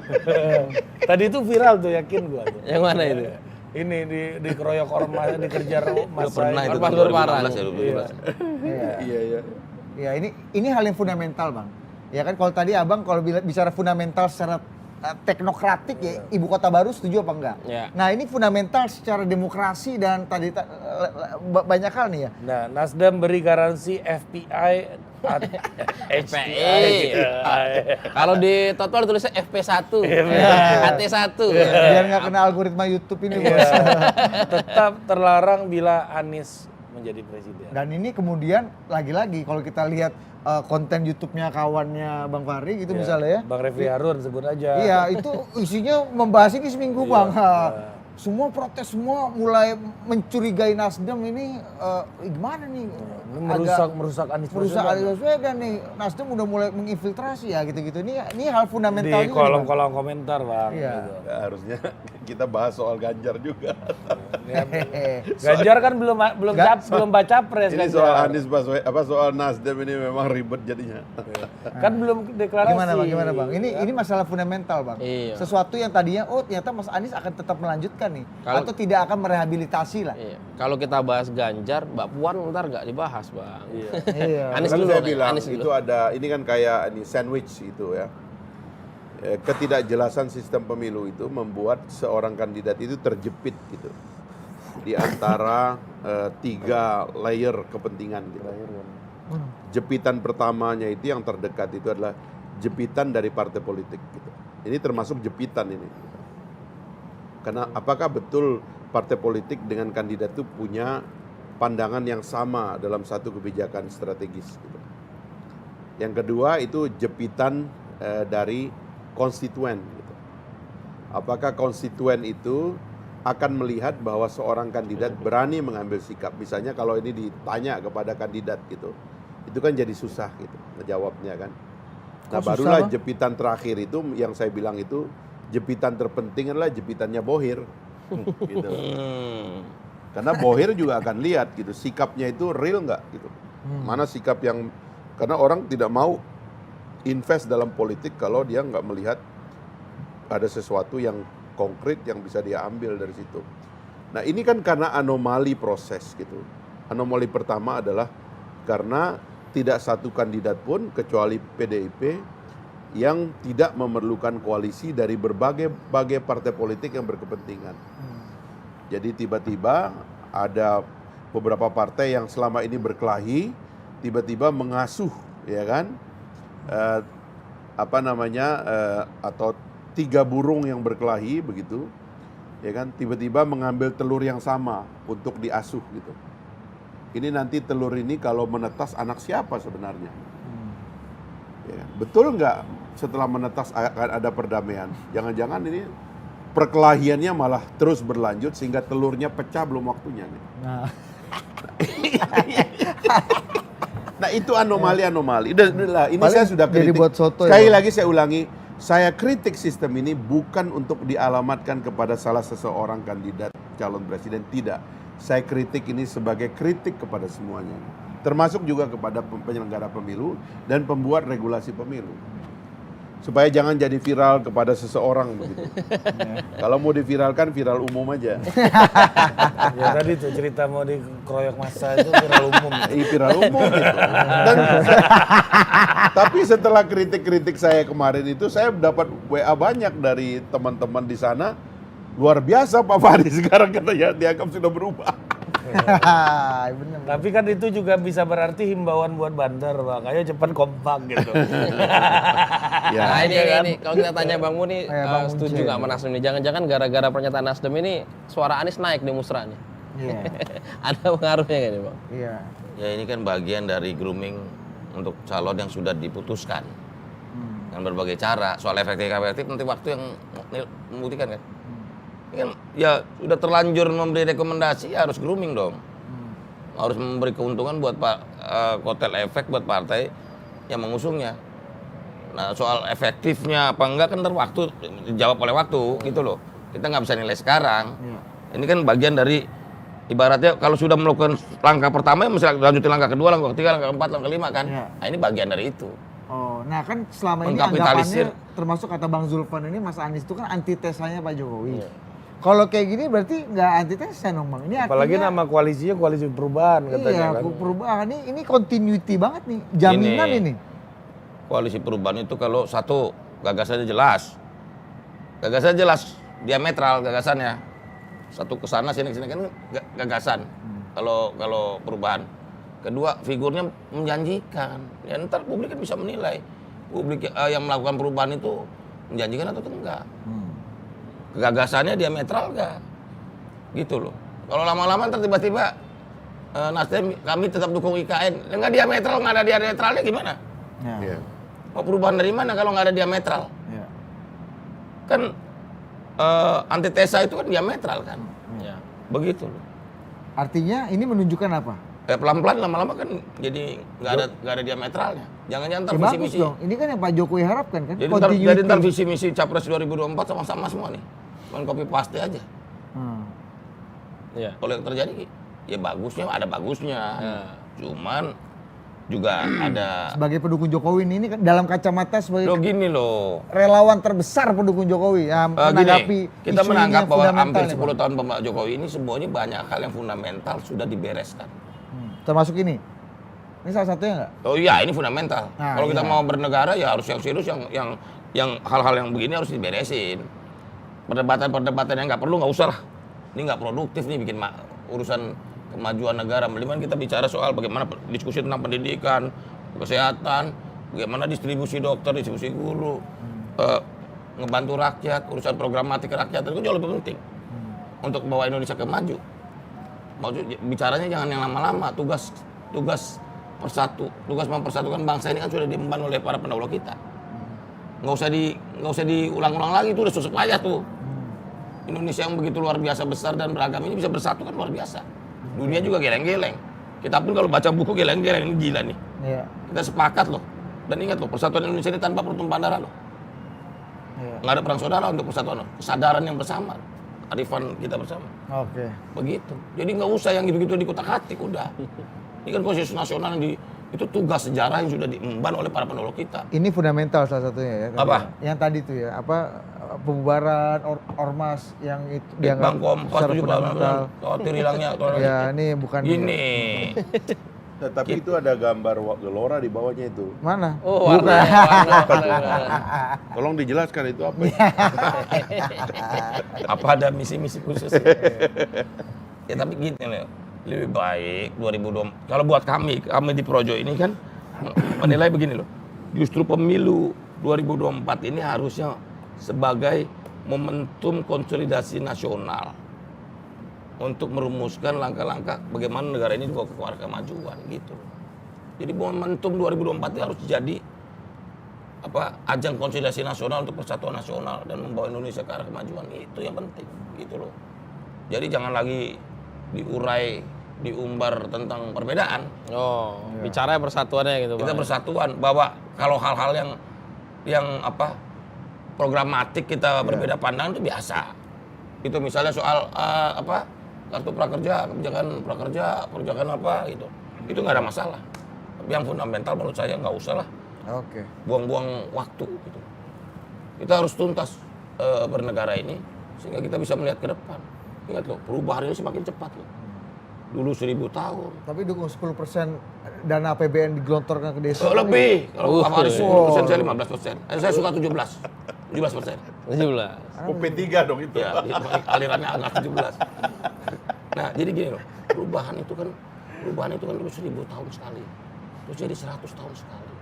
Tadi itu viral tuh, yakin gua tuh. Yang mana itu? Ini dikeroyok ormas, dikejar Udah masa. pernah itu Ormas 2016 ya, 2017. Iya. Ya ini hal yang fundamental Bang. Ya kan kalau tadi Abang kalau bicara fundamental secara teknokratik ya ibu kota baru setuju apa enggak? Iya. Nah ini fundamental secara demokrasi dan tadi banyak hal nih ya. Nah, Nasdem beri garansi FPI FPI. Kalau di total tulisnya FP1, HT1. Biar nggak kena algoritma YouTube ini bos. tetap terlarang bila Anies menjadi presiden. Dan ini kemudian lagi-lagi kalau kita lihat konten YouTube-nya kawannya Bang Fahri gitu misalnya ya. Bang Refli Harun sebut aja. Iya, itu isinya membahas ini seminggu Bang. Semua protes, semua mulai mencurigai Nasdem ini gimana nih? Ini merusak Anies Merusak Baswedan. Anies Baswedan nih. Nasdem udah mulai menginfiltrasi ya gitu-gitu. Ini hal fundamental Di juga nih, Bang. kolom-kolom komentar, Bang. Iya. Gitu. Ya, harusnya kita bahas soal Ganjar juga. Ganjar kan belum baca pres Ini soal Anies Baswedan, soal Nasdem ini memang ribet jadinya. Kan belum deklarasi. Gimana bang? Ini masalah fundamental bang. Iya. Sesuatu yang tadinya ternyata Mas Anies akan tetap melanjutkan nih, Kalau- atau tidak akan merehabilitasi lah. Iya. Kalau kita bahas Ganjar, Mbak Puan ntar nggak dibahas bang. Iya. Anies Kan dulu, saya Kang. bilang Anies dulu. itu ada, ini kan kayak ini sandwich itu ya. Ketidakjelasan sistem pemilu itu membuat seorang kandidat itu terjepit gitu di antara 3 layer kepentingan gitu. Jepitan pertamanya itu yang terdekat itu adalah jepitan dari partai politik gitu. Ini termasuk jepitan ini. Karena apakah betul partai politik dengan kandidat itu punya pandangan yang sama dalam satu kebijakan strategis gitu. Yang kedua itu jepitan dari konstituen gitu. Apakah konstituen itu akan melihat bahwa seorang kandidat berani mengambil sikap. Misalnya kalau ini ditanya kepada kandidat gitu. Itu kan jadi susah gitu ngejawabnya kan. Nah, barulah jepitan terakhir itu yang saya bilang itu jepitan terpenting adalah jepitannya Bohir. Gitu. Karena Bohir juga akan lihat gitu sikapnya itu real nggak gitu. Mana sikap yang karena orang tidak mau invest dalam politik kalau dia nggak melihat ada sesuatu yang konkret yang bisa dia ambil dari situ. Nah, ini kan karena anomali proses gitu. Anomali pertama adalah karena tidak satu kandidat pun kecuali PDIP yang tidak memerlukan koalisi dari berbagai partai politik yang berkepentingan. Jadi tiba-tiba ada beberapa partai yang selama ini berkelahi, tiba-tiba mengasuh, ya kan, atau 3 burung yang berkelahi begitu, ya kan, tiba-tiba mengambil telur yang sama untuk diasuh gitu. Ini nanti telur ini kalau menetas anak siapa sebenarnya? Ya, betul nggak setelah menetas akan ada perdamaian? Jangan-jangan ini perkelahiannya malah terus berlanjut sehingga telurnya pecah belum waktunya nih. Nah itu anomali-anomali. Ini saya sudah kritik. Sekali lagi saya ulangi, saya kritik sistem ini bukan untuk dialamatkan kepada salah seseorang kandidat calon presiden, tidak. Saya kritik ini sebagai kritik kepada semuanya. Termasuk juga kepada penyelenggara pemilu dan pembuat regulasi pemilu. Supaya jangan jadi viral kepada seseorang begitu. Kalau mau diviralkan, viral umum aja. Ya tadi tuh cerita mau dikeroyok massa itu viral umum. Viral umum gitu. Tapi setelah kritik-kritik saya kemarin itu, saya dapat WA banyak dari teman-teman di sana. Luar biasa Pak Fahri sekarang katanya dianggap sudah berubah. Bener. Tapi kan itu juga bisa berarti himbauan buat bandar, Bang. Ayo cepat kompak gitu. Ya. Nah ini kalau kita tanya Bang Muni, setuju nggak sama Nasdem ini? Jangan-jangan gara-gara pernyataan Nasdem ini suara Anies naik di musrahnya. Iya. Ada pengaruhnya nggak nih Bang? Iya. Ya ini kan bagian dari grooming untuk calon yang sudah diputuskan dengan berbagai cara. Soal efektif nanti waktu yang membuktikan kan. Ini kan ya sudah terlanjur memberi rekomendasi, ya harus grooming dong. Harus memberi keuntungan buat kotel efek buat partai yang mengusungnya. Nah soal efektifnya apa enggak kan waktu dijawab oleh waktu gitu loh. Kita nggak bisa nilai sekarang. Ini kan bagian dari ibaratnya kalau sudah melakukan langkah pertama ya mesti lanjutin langkah kedua, langkah ketiga, langkah keempat, langkah kelima kan. Nah ini bagian dari itu. Oh, nah kan selama ini anggapannya termasuk kata Bang Zulfan ini Mas Anies itu kan antitesanya Pak Jokowi. Kalau kayak gini berarti nggak antitesa dong Bang. Ini apalagi artinya, nama koalisinya koalisi perubahan katanya kan. Iya, perubahan. Ini continuity banget nih, jaminan ini. Koalisi perubahan itu kalau satu gagasannya jelas. Gagasannya jelas, diametral gagasannya. Satu kesana sini kan gagasan. Kalau perubahan. Kedua, figurnya menjanjikan. Ya ntar publik kan bisa menilai. Publik yang melakukan perubahan itu menjanjikan atau enggak. Gagasannya diametral enggak? Gitu loh. Kalau lama-lama ntar tiba-tiba Nasdem kami tetap dukung IKN. Enggak diametral, enggak ada diametralnya gimana? Ya. Mau perubahan dari mana kalau nggak ada diametral? Ya. Kan antitesa itu kan diametral kan? Ya. Begitu loh. Artinya ini menunjukkan apa? Pelan-pelan lama-lama kan jadi nggak ada diametralnya. Jangan-jangan ntar Bagus visi-misi. dong. Ini kan yang Pak Jokowi harapkan kan? Jadi ntar visi-misi Capres 2024 sama-sama semua nih. Cuman copy paste aja. Iya. Kalau yang terjadi ya bagusnya ada bagusnya. Cuman juga ada sebagai pendukung Jokowi ini kan dalam kacamata sebagai gini loh. relawan terbesar pendukung Jokowi yang menanggapi kita isu menganggap ini bahwa fundamental hampir 10 nih, tahun Pak Jokowi ini semuanya banyak hal yang fundamental sudah dibereskan. termasuk ini salah satunya nggak? Oh iya ini fundamental. Nah, kalau kita iya. mau bernegara ya harus yang serius yang hal-hal yang begini harus diberesin. Perdebatan yang nggak perlu nggak usah lah. Ini nggak produktif nih bikin urusan kemajuan negara. Mendingan kita bicara soal bagaimana diskusi tentang pendidikan, kesehatan, bagaimana distribusi dokter, distribusi guru, ngebantu rakyat, urusan programatik rakyat itu jauh lebih penting untuk bawa Indonesia ke maju. Maksud bicaranya jangan yang lama-lama. Tugas mempersatukan bangsa ini kan sudah diemban oleh para pendahulu kita. Nggak usah diulang-ulang lagi, itu udah susah payah tuh. Indonesia yang begitu luar biasa besar dan beragam ini bisa bersatu kan luar biasa. Dunia juga geleng-geleng. Kita pun kalau baca buku geleng-geleng, ini gila nih. Iya. Kita sepakat loh. Dan ingat loh, persatuan Indonesia ini tanpa pertumpahan darah loh. Iya. Nggak ada perang saudara untuk persatuan loh. Kesadaran yang bersama. Arifan kita bersama. Oke. Begitu. Jadi nggak usah yang gitu-gitu dikutak-atik udah. Ini kan konstitusi nasional itu tugas sejarah yang sudah diemban oleh para pendahulu kita. Ini fundamental salah satunya ya. Apa? Yang tadi tuh ya, pembubaran ormas yang itu dianggap Bang Kompas secara juga fundamental. khawatir hilangnya. Ya, ini bukan Gini. Nah, tapi itu ada gambar Gelora di bawahnya itu. mana? Oh, warna. Tolong dijelaskan itu apa? Apa ada misi-misi khusus? Ya tapi gini loh. Lebih baik 2020. Kalau buat kami di Projo ini kan menilai begini loh. Justru pemilu 2024 ini harusnya sebagai momentum konsolidasi nasional untuk merumuskan langkah-langkah bagaimana negara ini dibawa ke arah kemajuan gitu. Jadi momentum 2024 ini harus jadi ajang konsolidasi nasional untuk persatuan nasional dan membawa Indonesia ke arah kemajuan, itu yang penting gitu loh. Jadi jangan lagi diumbar tentang perbedaan. Oh, bicara persatuannya gitu, Kita Bang. bersatuan bahwa kalau hal-hal yang programatik kita berbeda pandangan itu biasa. Itu misalnya soal kartu prakerja, kebijakan apa gitu. Itu nggak ada masalah. Tapi yang fundamental menurut saya nggak usah lah. Oke. Buang-buang waktu gitu. Kita harus tuntas bernegara ini sehingga kita bisa melihat ke depan. Ingat loh, perubahan ini semakin cepat loh. Dulu 1000 tahun. Tapi dukung 10% dana APBN digelontorkan ke desa. Lebih. Kalau Pak Haris 10%, saya 15%. Saya suka 17%. 17%. 17. P3 dong itu. Ya, alirannya anak 17. Nah, jadi gini loh, perubahan itu kan dulu 1000 tahun sekali. Terus jadi 100 tahun sekali.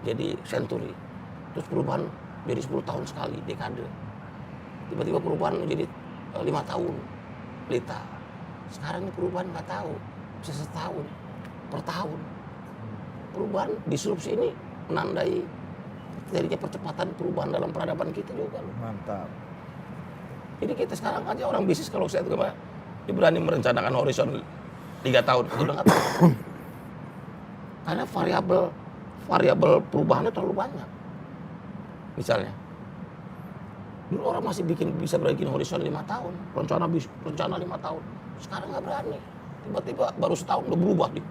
Jadi century. Terus perubahan jadi 10 tahun sekali, dekade. Tiba-tiba perubahan menjadi 5 tahun, pelita. Sekarang ini perubahan 4 tahun, bisa setahun, per tahun. Perubahan disrupsi ini menandai terjadinya percepatan perubahan dalam peradaban kita juga loh. Mantap. Jadi kita sekarang aja orang bisnis kalau saya tuh dia berani merencanakan horizon 3 tahun, udah nggak tahu. Karena variabel perubahannya terlalu banyak. Misalnya, dulu orang masih bisa bikin horizon 5 tahun, rencana 5 tahun. Sekarang nggak berani. Tiba-tiba baru setahun udah berubah nih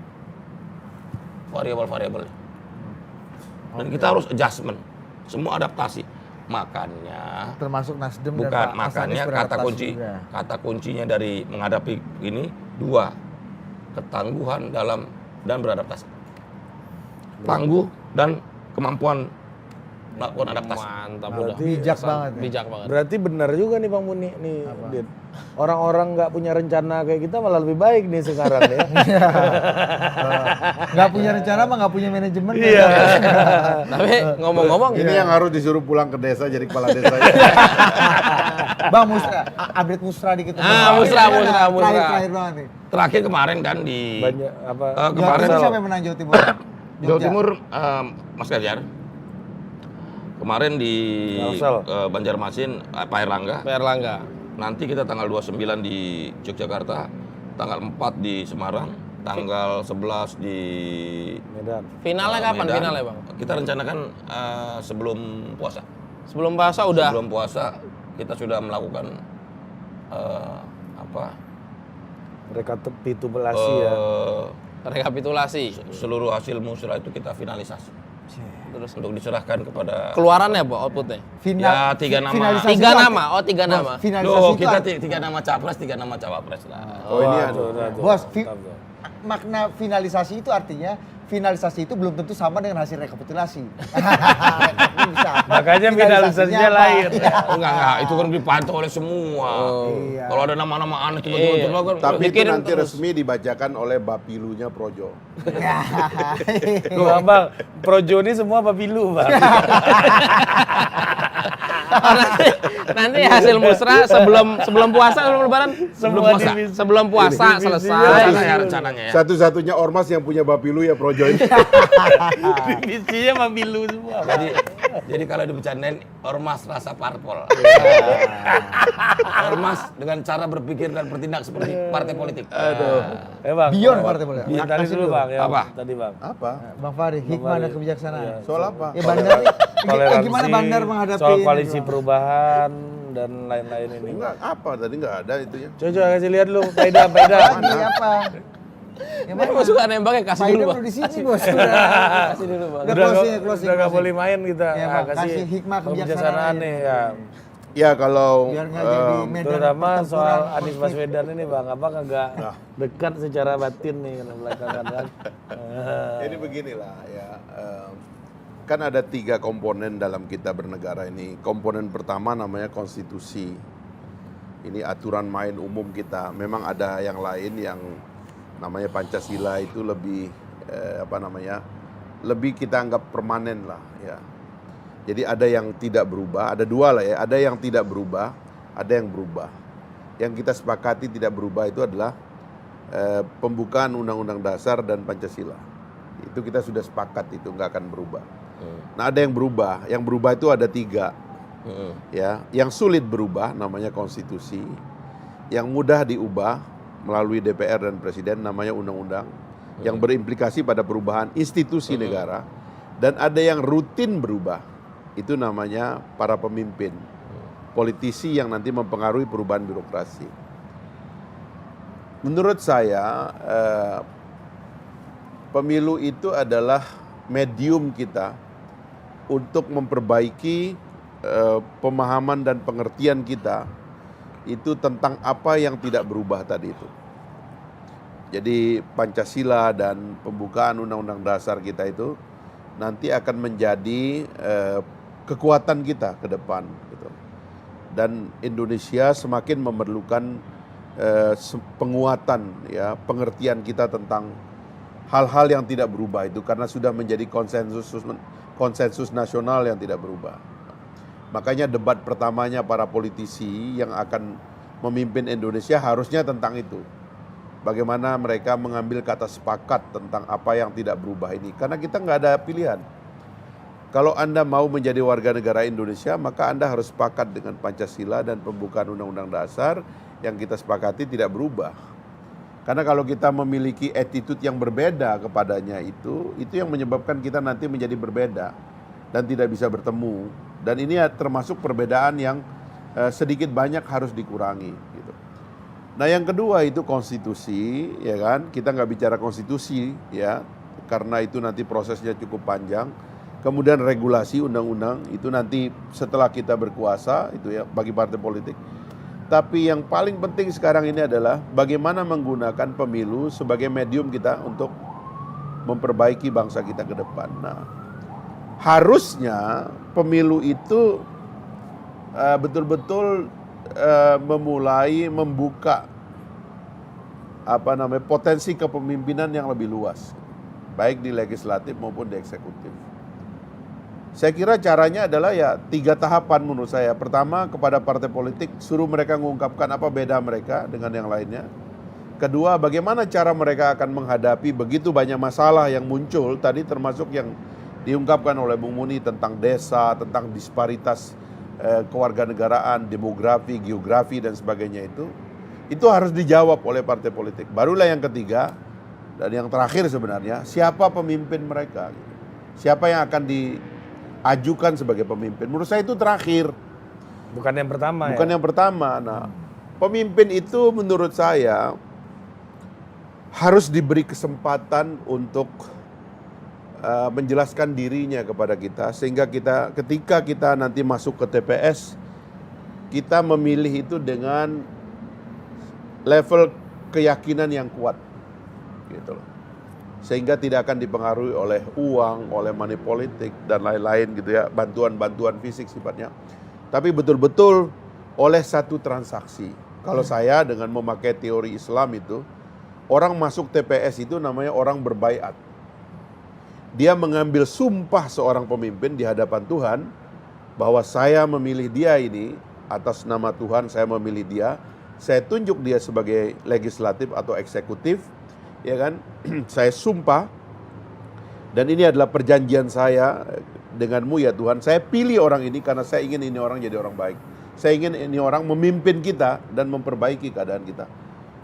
variabel-variabelnya. Dan kita harus adjustment, semua adaptasi. Makanya Termasuk Nasdem dan bukan Pak makanya Anies kata beradaptasi juga. kuncinya dari menghadapi ini 2, ketangguhan dan beradaptasi. Tangguh dan kemampuan melakukan adaptasi. Mantap Nah, udah. bijak banget ya. Bijak banget. Berarti benar juga nih Bang Muni nih, Dit. Orang-orang nggak punya rencana kayak kita malah lebih baik nih sekarang ya. Nggak punya rencana mah nggak punya manajemen. Iya. Tapi ngomong-ngomong Ini yang harus disuruh pulang ke desa jadi kepala desa. Bang Musra, update Musra dikit. Musra. Terakhir banget nih. Terakhir kemarin kan di Banyak apa? kemarin Jawa Timur siapa yang menang Jawa Timur? Jawa Timur Mas Ganjar. Kemarin di Kalsel. Banjarmasin Pak Erlangga. Pak Erlangga. Nanti kita tanggal 29 di Yogyakarta, tanggal 4 di Semarang, tanggal 11 di Medan. Finalnya kapan Medan. finalnya, Bang? Kita rencanakan sebelum puasa. Sebelum puasa udah. Sebelum puasa kita sudah melakukan Rekapitulasi ya. Rekapitulasi. Seluruh hasil musrah itu kita finalisasi. Terus untuk diserahkan kepada Keluarannya apa outputnya? Ya, 3 nama. finalisasi 3 itu nama. Oh, 3 nama. Finalisasi Loh, itu kita 3 nama capres, 3 nama cawapres lah. Oh ini ada. Bos, makna finalisasi itu artinya finalisasi itu belum tentu sama dengan hasil rekapitulasi. Bisa. Makanya finalisasinya apa? lain. Enggak, itu kan dipantau oleh semua. Iya. Kalau ada nama-nama aneh tiba-tiba kan Tapi itu mikirin nanti terus. resmi dibacakan oleh Bapilunya Projo. Tuh, Bang, Projo ini semua papilu, Bang. Nanti hasil musrah sebelum puasa, sebelum lebaran, sebelum puasa selesai Sana ya rencananya ya. Satu-satunya ormas yang punya Bapilu ya Projo ini. Divisinya Bapilu semua. Jadi kalau dibercandain ormas rasa parpol. Ormas dengan cara berpikir dan bertindak seperti partai politik. Bang. Beyond partai politik. Tadi dulu Bang, ya. Apa? Tadi Bang. Apa? Bang Fahri, hikmah dan kebijaksanaan. Soal apa? Ya bandar, Toleransi, gimana bandar menghadapi soal ini, koalisi Bang? perubahan dan lain-lain ini. Enggak, apa tadi enggak ada itunya. Coba kasih lihat lu, Faida. Lagi apa? Yang Mana mau suka nembaknya kasih Faida dulu bang. baru di sini bos. Udah. Kasih dulu bang. Udah closing. Udah nggak boleh main kita. Ya, Bang, kasih hikmah kebijaksanaan nih ya. Ya kalau Biar nggak jadi medan Terutama soal pertempuran Anies konflik. Baswedan ini Bang, apa kagak dekat secara batin nih karena belakangan kan. ini beginilah ya. Kan ada 3 komponen dalam kita bernegara ini. Komponen pertama namanya konstitusi. Ini aturan main umum kita. Memang ada yang lain yang namanya Pancasila itu lebih lebih kita anggap permanen lah ya. Jadi ada yang tidak berubah, ada 2 lah ya. Ada yang tidak berubah, ada yang berubah. Yang kita sepakati tidak berubah itu adalah pembukaan Undang-Undang Dasar dan Pancasila. Itu kita sudah sepakat itu nggak akan berubah. Nah ada yang berubah. Yang berubah itu ada 3. Ya, yang sulit berubah namanya konstitusi. Yang mudah diubah melalui DPR dan Presiden namanya undang-undang. Yang berimplikasi pada perubahan institusi negara. Dan ada yang rutin berubah. Itu namanya para pemimpin. Politisi yang nanti mempengaruhi perubahan birokrasi. Menurut saya pemilu itu adalah medium kita untuk memperbaiki pemahaman dan pengertian kita itu tentang apa yang tidak berubah tadi itu. Jadi Pancasila dan pembukaan Undang-Undang Dasar kita itu nanti akan menjadi kekuatan kita ke depan. Gitu. Dan Indonesia semakin memerlukan penguatan, ya, pengertian kita tentang hal-hal yang tidak berubah itu karena sudah menjadi konsensus nasional yang tidak berubah. Makanya debat pertamanya para politisi yang akan memimpin Indonesia harusnya tentang itu. Bagaimana mereka mengambil kata sepakat tentang apa yang tidak berubah ini. Karena kita nggak ada pilihan. Kalau Anda mau menjadi warga negara Indonesia, maka Anda harus sepakat dengan Pancasila dan pembukaan Undang-Undang Dasar yang kita sepakati tidak berubah. Karena kalau kita memiliki attitude yang berbeda kepadanya itu yang menyebabkan kita nanti menjadi berbeda dan tidak bisa bertemu. Dan ini termasuk perbedaan yang sedikit banyak harus dikurangi. Gitu. Nah yang kedua itu konstitusi, ya kan? Kita nggak bicara konstitusi, ya, karena itu nanti prosesnya cukup panjang. Kemudian regulasi undang-undang itu nanti setelah kita berkuasa itu ya bagi partai politik. Tapi yang paling penting sekarang ini adalah bagaimana menggunakan pemilu sebagai medium kita untuk memperbaiki bangsa kita ke depan. Nah, harusnya pemilu itu betul-betul memulai membuka potensi kepemimpinan yang lebih luas, baik di legislatif maupun di eksekutif. Saya kira caranya adalah ya 3 tahapan menurut saya. Pertama, kepada partai politik suruh mereka mengungkapkan apa beda mereka dengan yang lainnya. Kedua, bagaimana cara mereka akan menghadapi begitu banyak masalah yang muncul tadi, termasuk yang diungkapkan oleh Bung Muni tentang desa, tentang disparitas kewarganegaraan, demografi, geografi dan sebagainya itu harus dijawab oleh partai politik. Barulah yang ketiga dan yang terakhir sebenarnya, siapa pemimpin mereka? Siapa yang akan diajukan sebagai pemimpin? Menurut saya itu terakhir. Bukan yang pertama. Bukan yang pertama. Nah, pemimpin itu menurut saya harus diberi kesempatan untuk menjelaskan dirinya kepada kita sehingga ketika kita nanti masuk ke TPS kita memilih itu dengan level keyakinan yang kuat gitu loh. Sehingga tidak akan dipengaruhi oleh uang, oleh money politik dan lain-lain gitu ya, bantuan-bantuan fisik sifatnya. Tapi betul-betul oleh satu transaksi. Kalau saya dengan memakai teori Islam itu, orang masuk TPS itu namanya orang berbaiat. Dia mengambil sumpah seorang pemimpin di hadapan Tuhan bahwa saya memilih dia ini atas nama Tuhan, saya memilih dia, saya tunjuk dia sebagai legislatif atau eksekutif, ya kan? Saya sumpah, dan ini adalah perjanjian saya denganmu ya Tuhan, saya pilih orang ini karena saya ingin ini orang jadi orang baik. Saya ingin ini orang memimpin kita dan memperbaiki keadaan kita.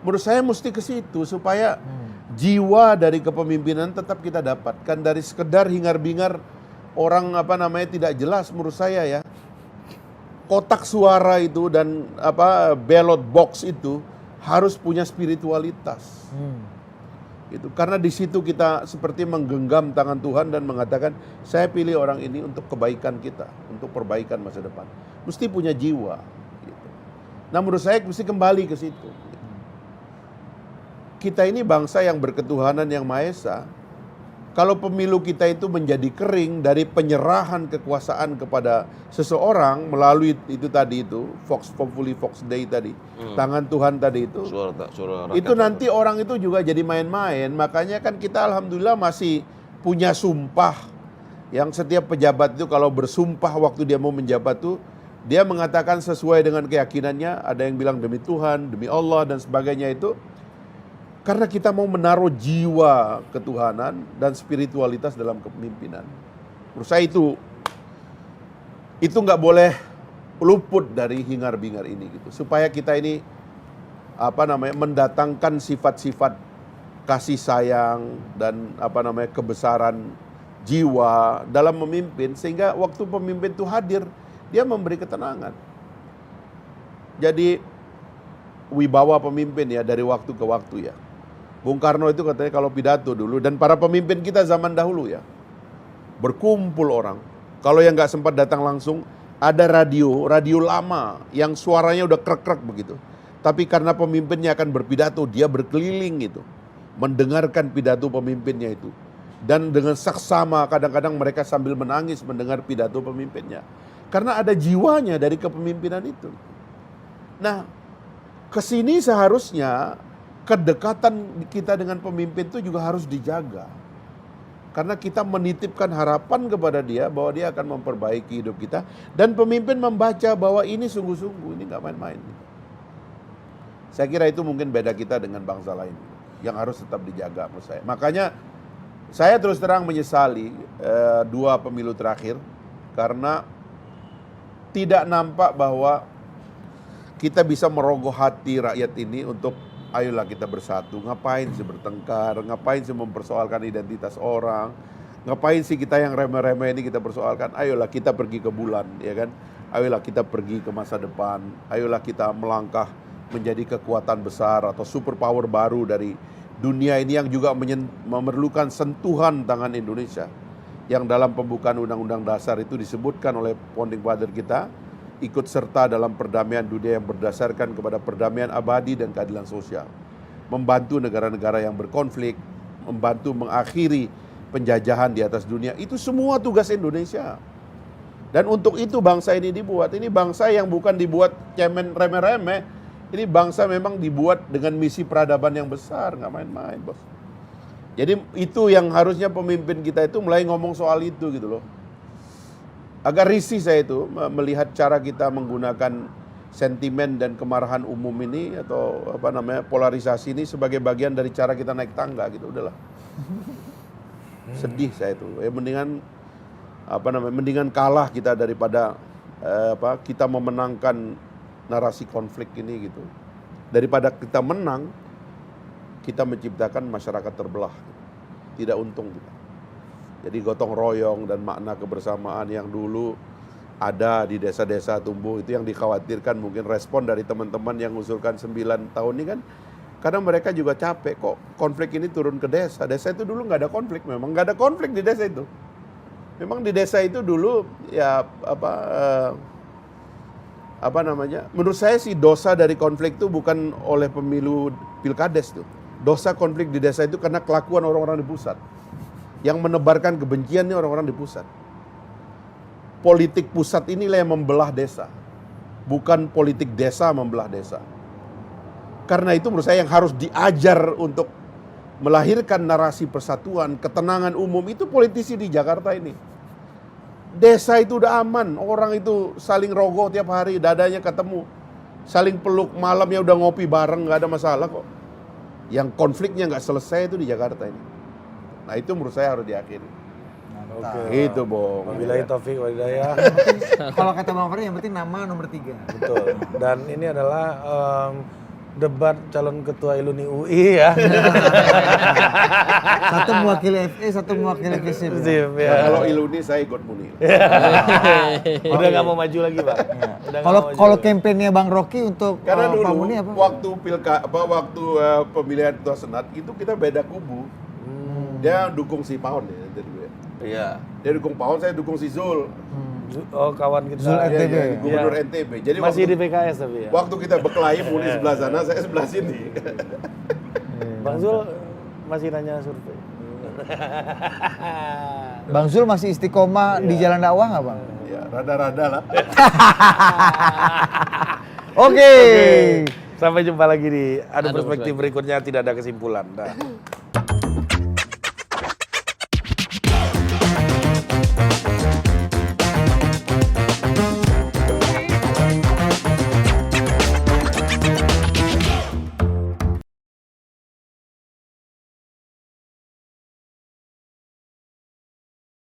Menurut saya mesti ke situ supaya jiwa dari kepemimpinan tetap kita dapatkan, dari sekedar hingar-bingar orang tidak jelas menurut saya ya. Kotak suara itu dan ballot box itu harus punya spiritualitas. Itu karena di situ kita seperti menggenggam tangan Tuhan dan mengatakan, saya pilih orang ini untuk kebaikan kita, untuk perbaikan masa depan. Mesti punya jiwa. Gitu. Nah menurut saya mesti kembali ke situ. Kita ini bangsa yang berketuhanan yang Maha Esa. Kalau pemilu kita itu menjadi kering dari penyerahan kekuasaan kepada seseorang melalui itu tadi itu, Vox Populi, Vox Dei tadi, tangan Tuhan tadi itu, Suara itu nanti orang itu juga jadi main-main. Makanya kan kita alhamdulillah masih punya sumpah, yang setiap pejabat itu kalau bersumpah waktu dia mau menjabat tuh, dia mengatakan sesuai dengan keyakinannya, ada yang bilang demi Tuhan, demi Allah dan sebagainya itu. Karena kita mau menaruh jiwa ketuhanan dan spiritualitas dalam kepemimpinan. Menurut saya itu nggak boleh luput dari hingar-bingar ini gitu. Supaya kita ini mendatangkan sifat-sifat kasih sayang dan kebesaran jiwa dalam memimpin, sehingga waktu pemimpin itu hadir, dia memberi ketenangan. Jadi wibawa pemimpin ya dari waktu ke waktu ya. Bung Karno itu katanya kalau pidato dulu, dan para pemimpin kita zaman dahulu ya, berkumpul orang. Kalau yang nggak sempat datang langsung, ada radio lama yang suaranya udah krek-krek begitu. Tapi karena pemimpinnya akan berpidato, dia berkeliling gitu, mendengarkan pidato pemimpinnya itu. Dan dengan saksama kadang-kadang mereka sambil menangis mendengar pidato pemimpinnya. Karena ada jiwanya dari kepemimpinan itu. Nah, kesini seharusnya kedekatan kita dengan pemimpin itu juga harus dijaga. Karena kita menitipkan harapan kepada dia bahwa dia akan memperbaiki hidup kita. Dan pemimpin membaca bahwa ini sungguh-sungguh, ini gak main-main. Saya kira itu mungkin beda kita dengan bangsa lain, yang harus tetap dijaga menurut saya. Makanya saya terus terang menyesali 2 pemilu terakhir. Karena tidak nampak bahwa kita bisa merogoh hati rakyat ini untuk ayolah kita bersatu. Ngapain sih bertengkar, ngapain sih mempersoalkan identitas orang, ngapain sih kita yang remeh-remeh ini kita persoalkan. Ayolah kita pergi ke bulan, ya kan. Ayolah kita pergi ke masa depan. Ayolah kita melangkah menjadi kekuatan besar atau superpower baru dari dunia ini yang juga memerlukan sentuhan tangan Indonesia. Yang dalam pembukaan Undang-Undang Dasar itu disebutkan oleh Founding Father kita, ikut serta dalam perdamaian dunia yang berdasarkan kepada perdamaian abadi dan keadilan sosial. Membantu negara-negara yang berkonflik, membantu mengakhiri penjajahan di atas dunia. Itu semua tugas Indonesia. Dan untuk itu bangsa ini dibuat. Ini bangsa yang bukan dibuat cemen remeh-remeh. Ini bangsa memang dibuat dengan misi peradaban yang besar. Nggak main-main, bos. Jadi itu yang harusnya pemimpin kita itu mulai ngomong soal itu gitu loh. Agak risih saya itu melihat cara kita menggunakan sentimen dan kemarahan umum ini atau polarisasi ini sebagai bagian dari cara kita naik tangga gitu, udahlah. Sedih saya itu. Mendingan kalah kita daripada kita memenangkan narasi konflik ini gitu. Daripada kita menang, kita menciptakan masyarakat terbelah. Tidak untung kita. Jadi gotong royong dan makna kebersamaan yang dulu ada di desa-desa tumbuh, itu yang dikhawatirkan mungkin respon dari teman-teman yang mengusulkan 9 tahun ini kan. Karena mereka juga capek kok konflik ini turun ke desa. Desa itu dulu nggak ada konflik, memang nggak ada konflik di desa itu. Memang di desa itu dulu ya menurut saya sih dosa dari konflik itu bukan oleh pemilu pilkades tuh. Dosa konflik di desa itu karena kelakuan orang-orang di pusat. Yang menebarkan kebencian ini orang-orang di pusat. Politik pusat inilah yang membelah desa. Bukan politik desa membelah desa. Karena itu menurut saya yang harus diajar untuk melahirkan narasi persatuan, ketenangan umum itu politisi di Jakarta ini. Desa itu udah aman, orang itu saling rogoh tiap hari, dadanya ketemu, saling peluk, malamnya udah ngopi bareng, nggak ada masalah kok. Yang konfliknya nggak selesai itu di Jakarta ini. Nah itu menurut saya harus diakhiri. Oke. Itu Bung. Wabillahi taufik wal hidayah. Kalau kata Bang Ferry yang penting nama nomor 3. Betul. Dan ini adalah debat calon ketua Iluni UI ya. Satu mewakili FE, satu mewakili FISIP. Sip, Nah, ya. kalau Iluni saya ikut Munir. Udah nggak mau maju lagi, Pak. Udah nggak Kalau mau maju kalau lagi. kampanye Bang Rocky untuk Karena Pak dulu Muni apa? waktu pemilihan ketua senat itu kita beda kubu. Dia dukung si Paon ya dulu ya. Iya. Dia dukung Paon, saya dukung si Zul. Oh, kawan kita. Zul Dia NTB. jadi gubernur Iya. NTB. Jadi Masih waktu, di PKS tapi ya. waktu kita berkelahi Muni sebelah sana, saya sebelah sini. Bang Zul masih nanya survei. Bang Zul masih istiqomah di jalan dakwah nggak Bang? Ya, rada-rada lah. Oke. Sampai jumpa lagi di Adu Adu Perspektif berikutnya, tidak ada kesimpulan. Dah.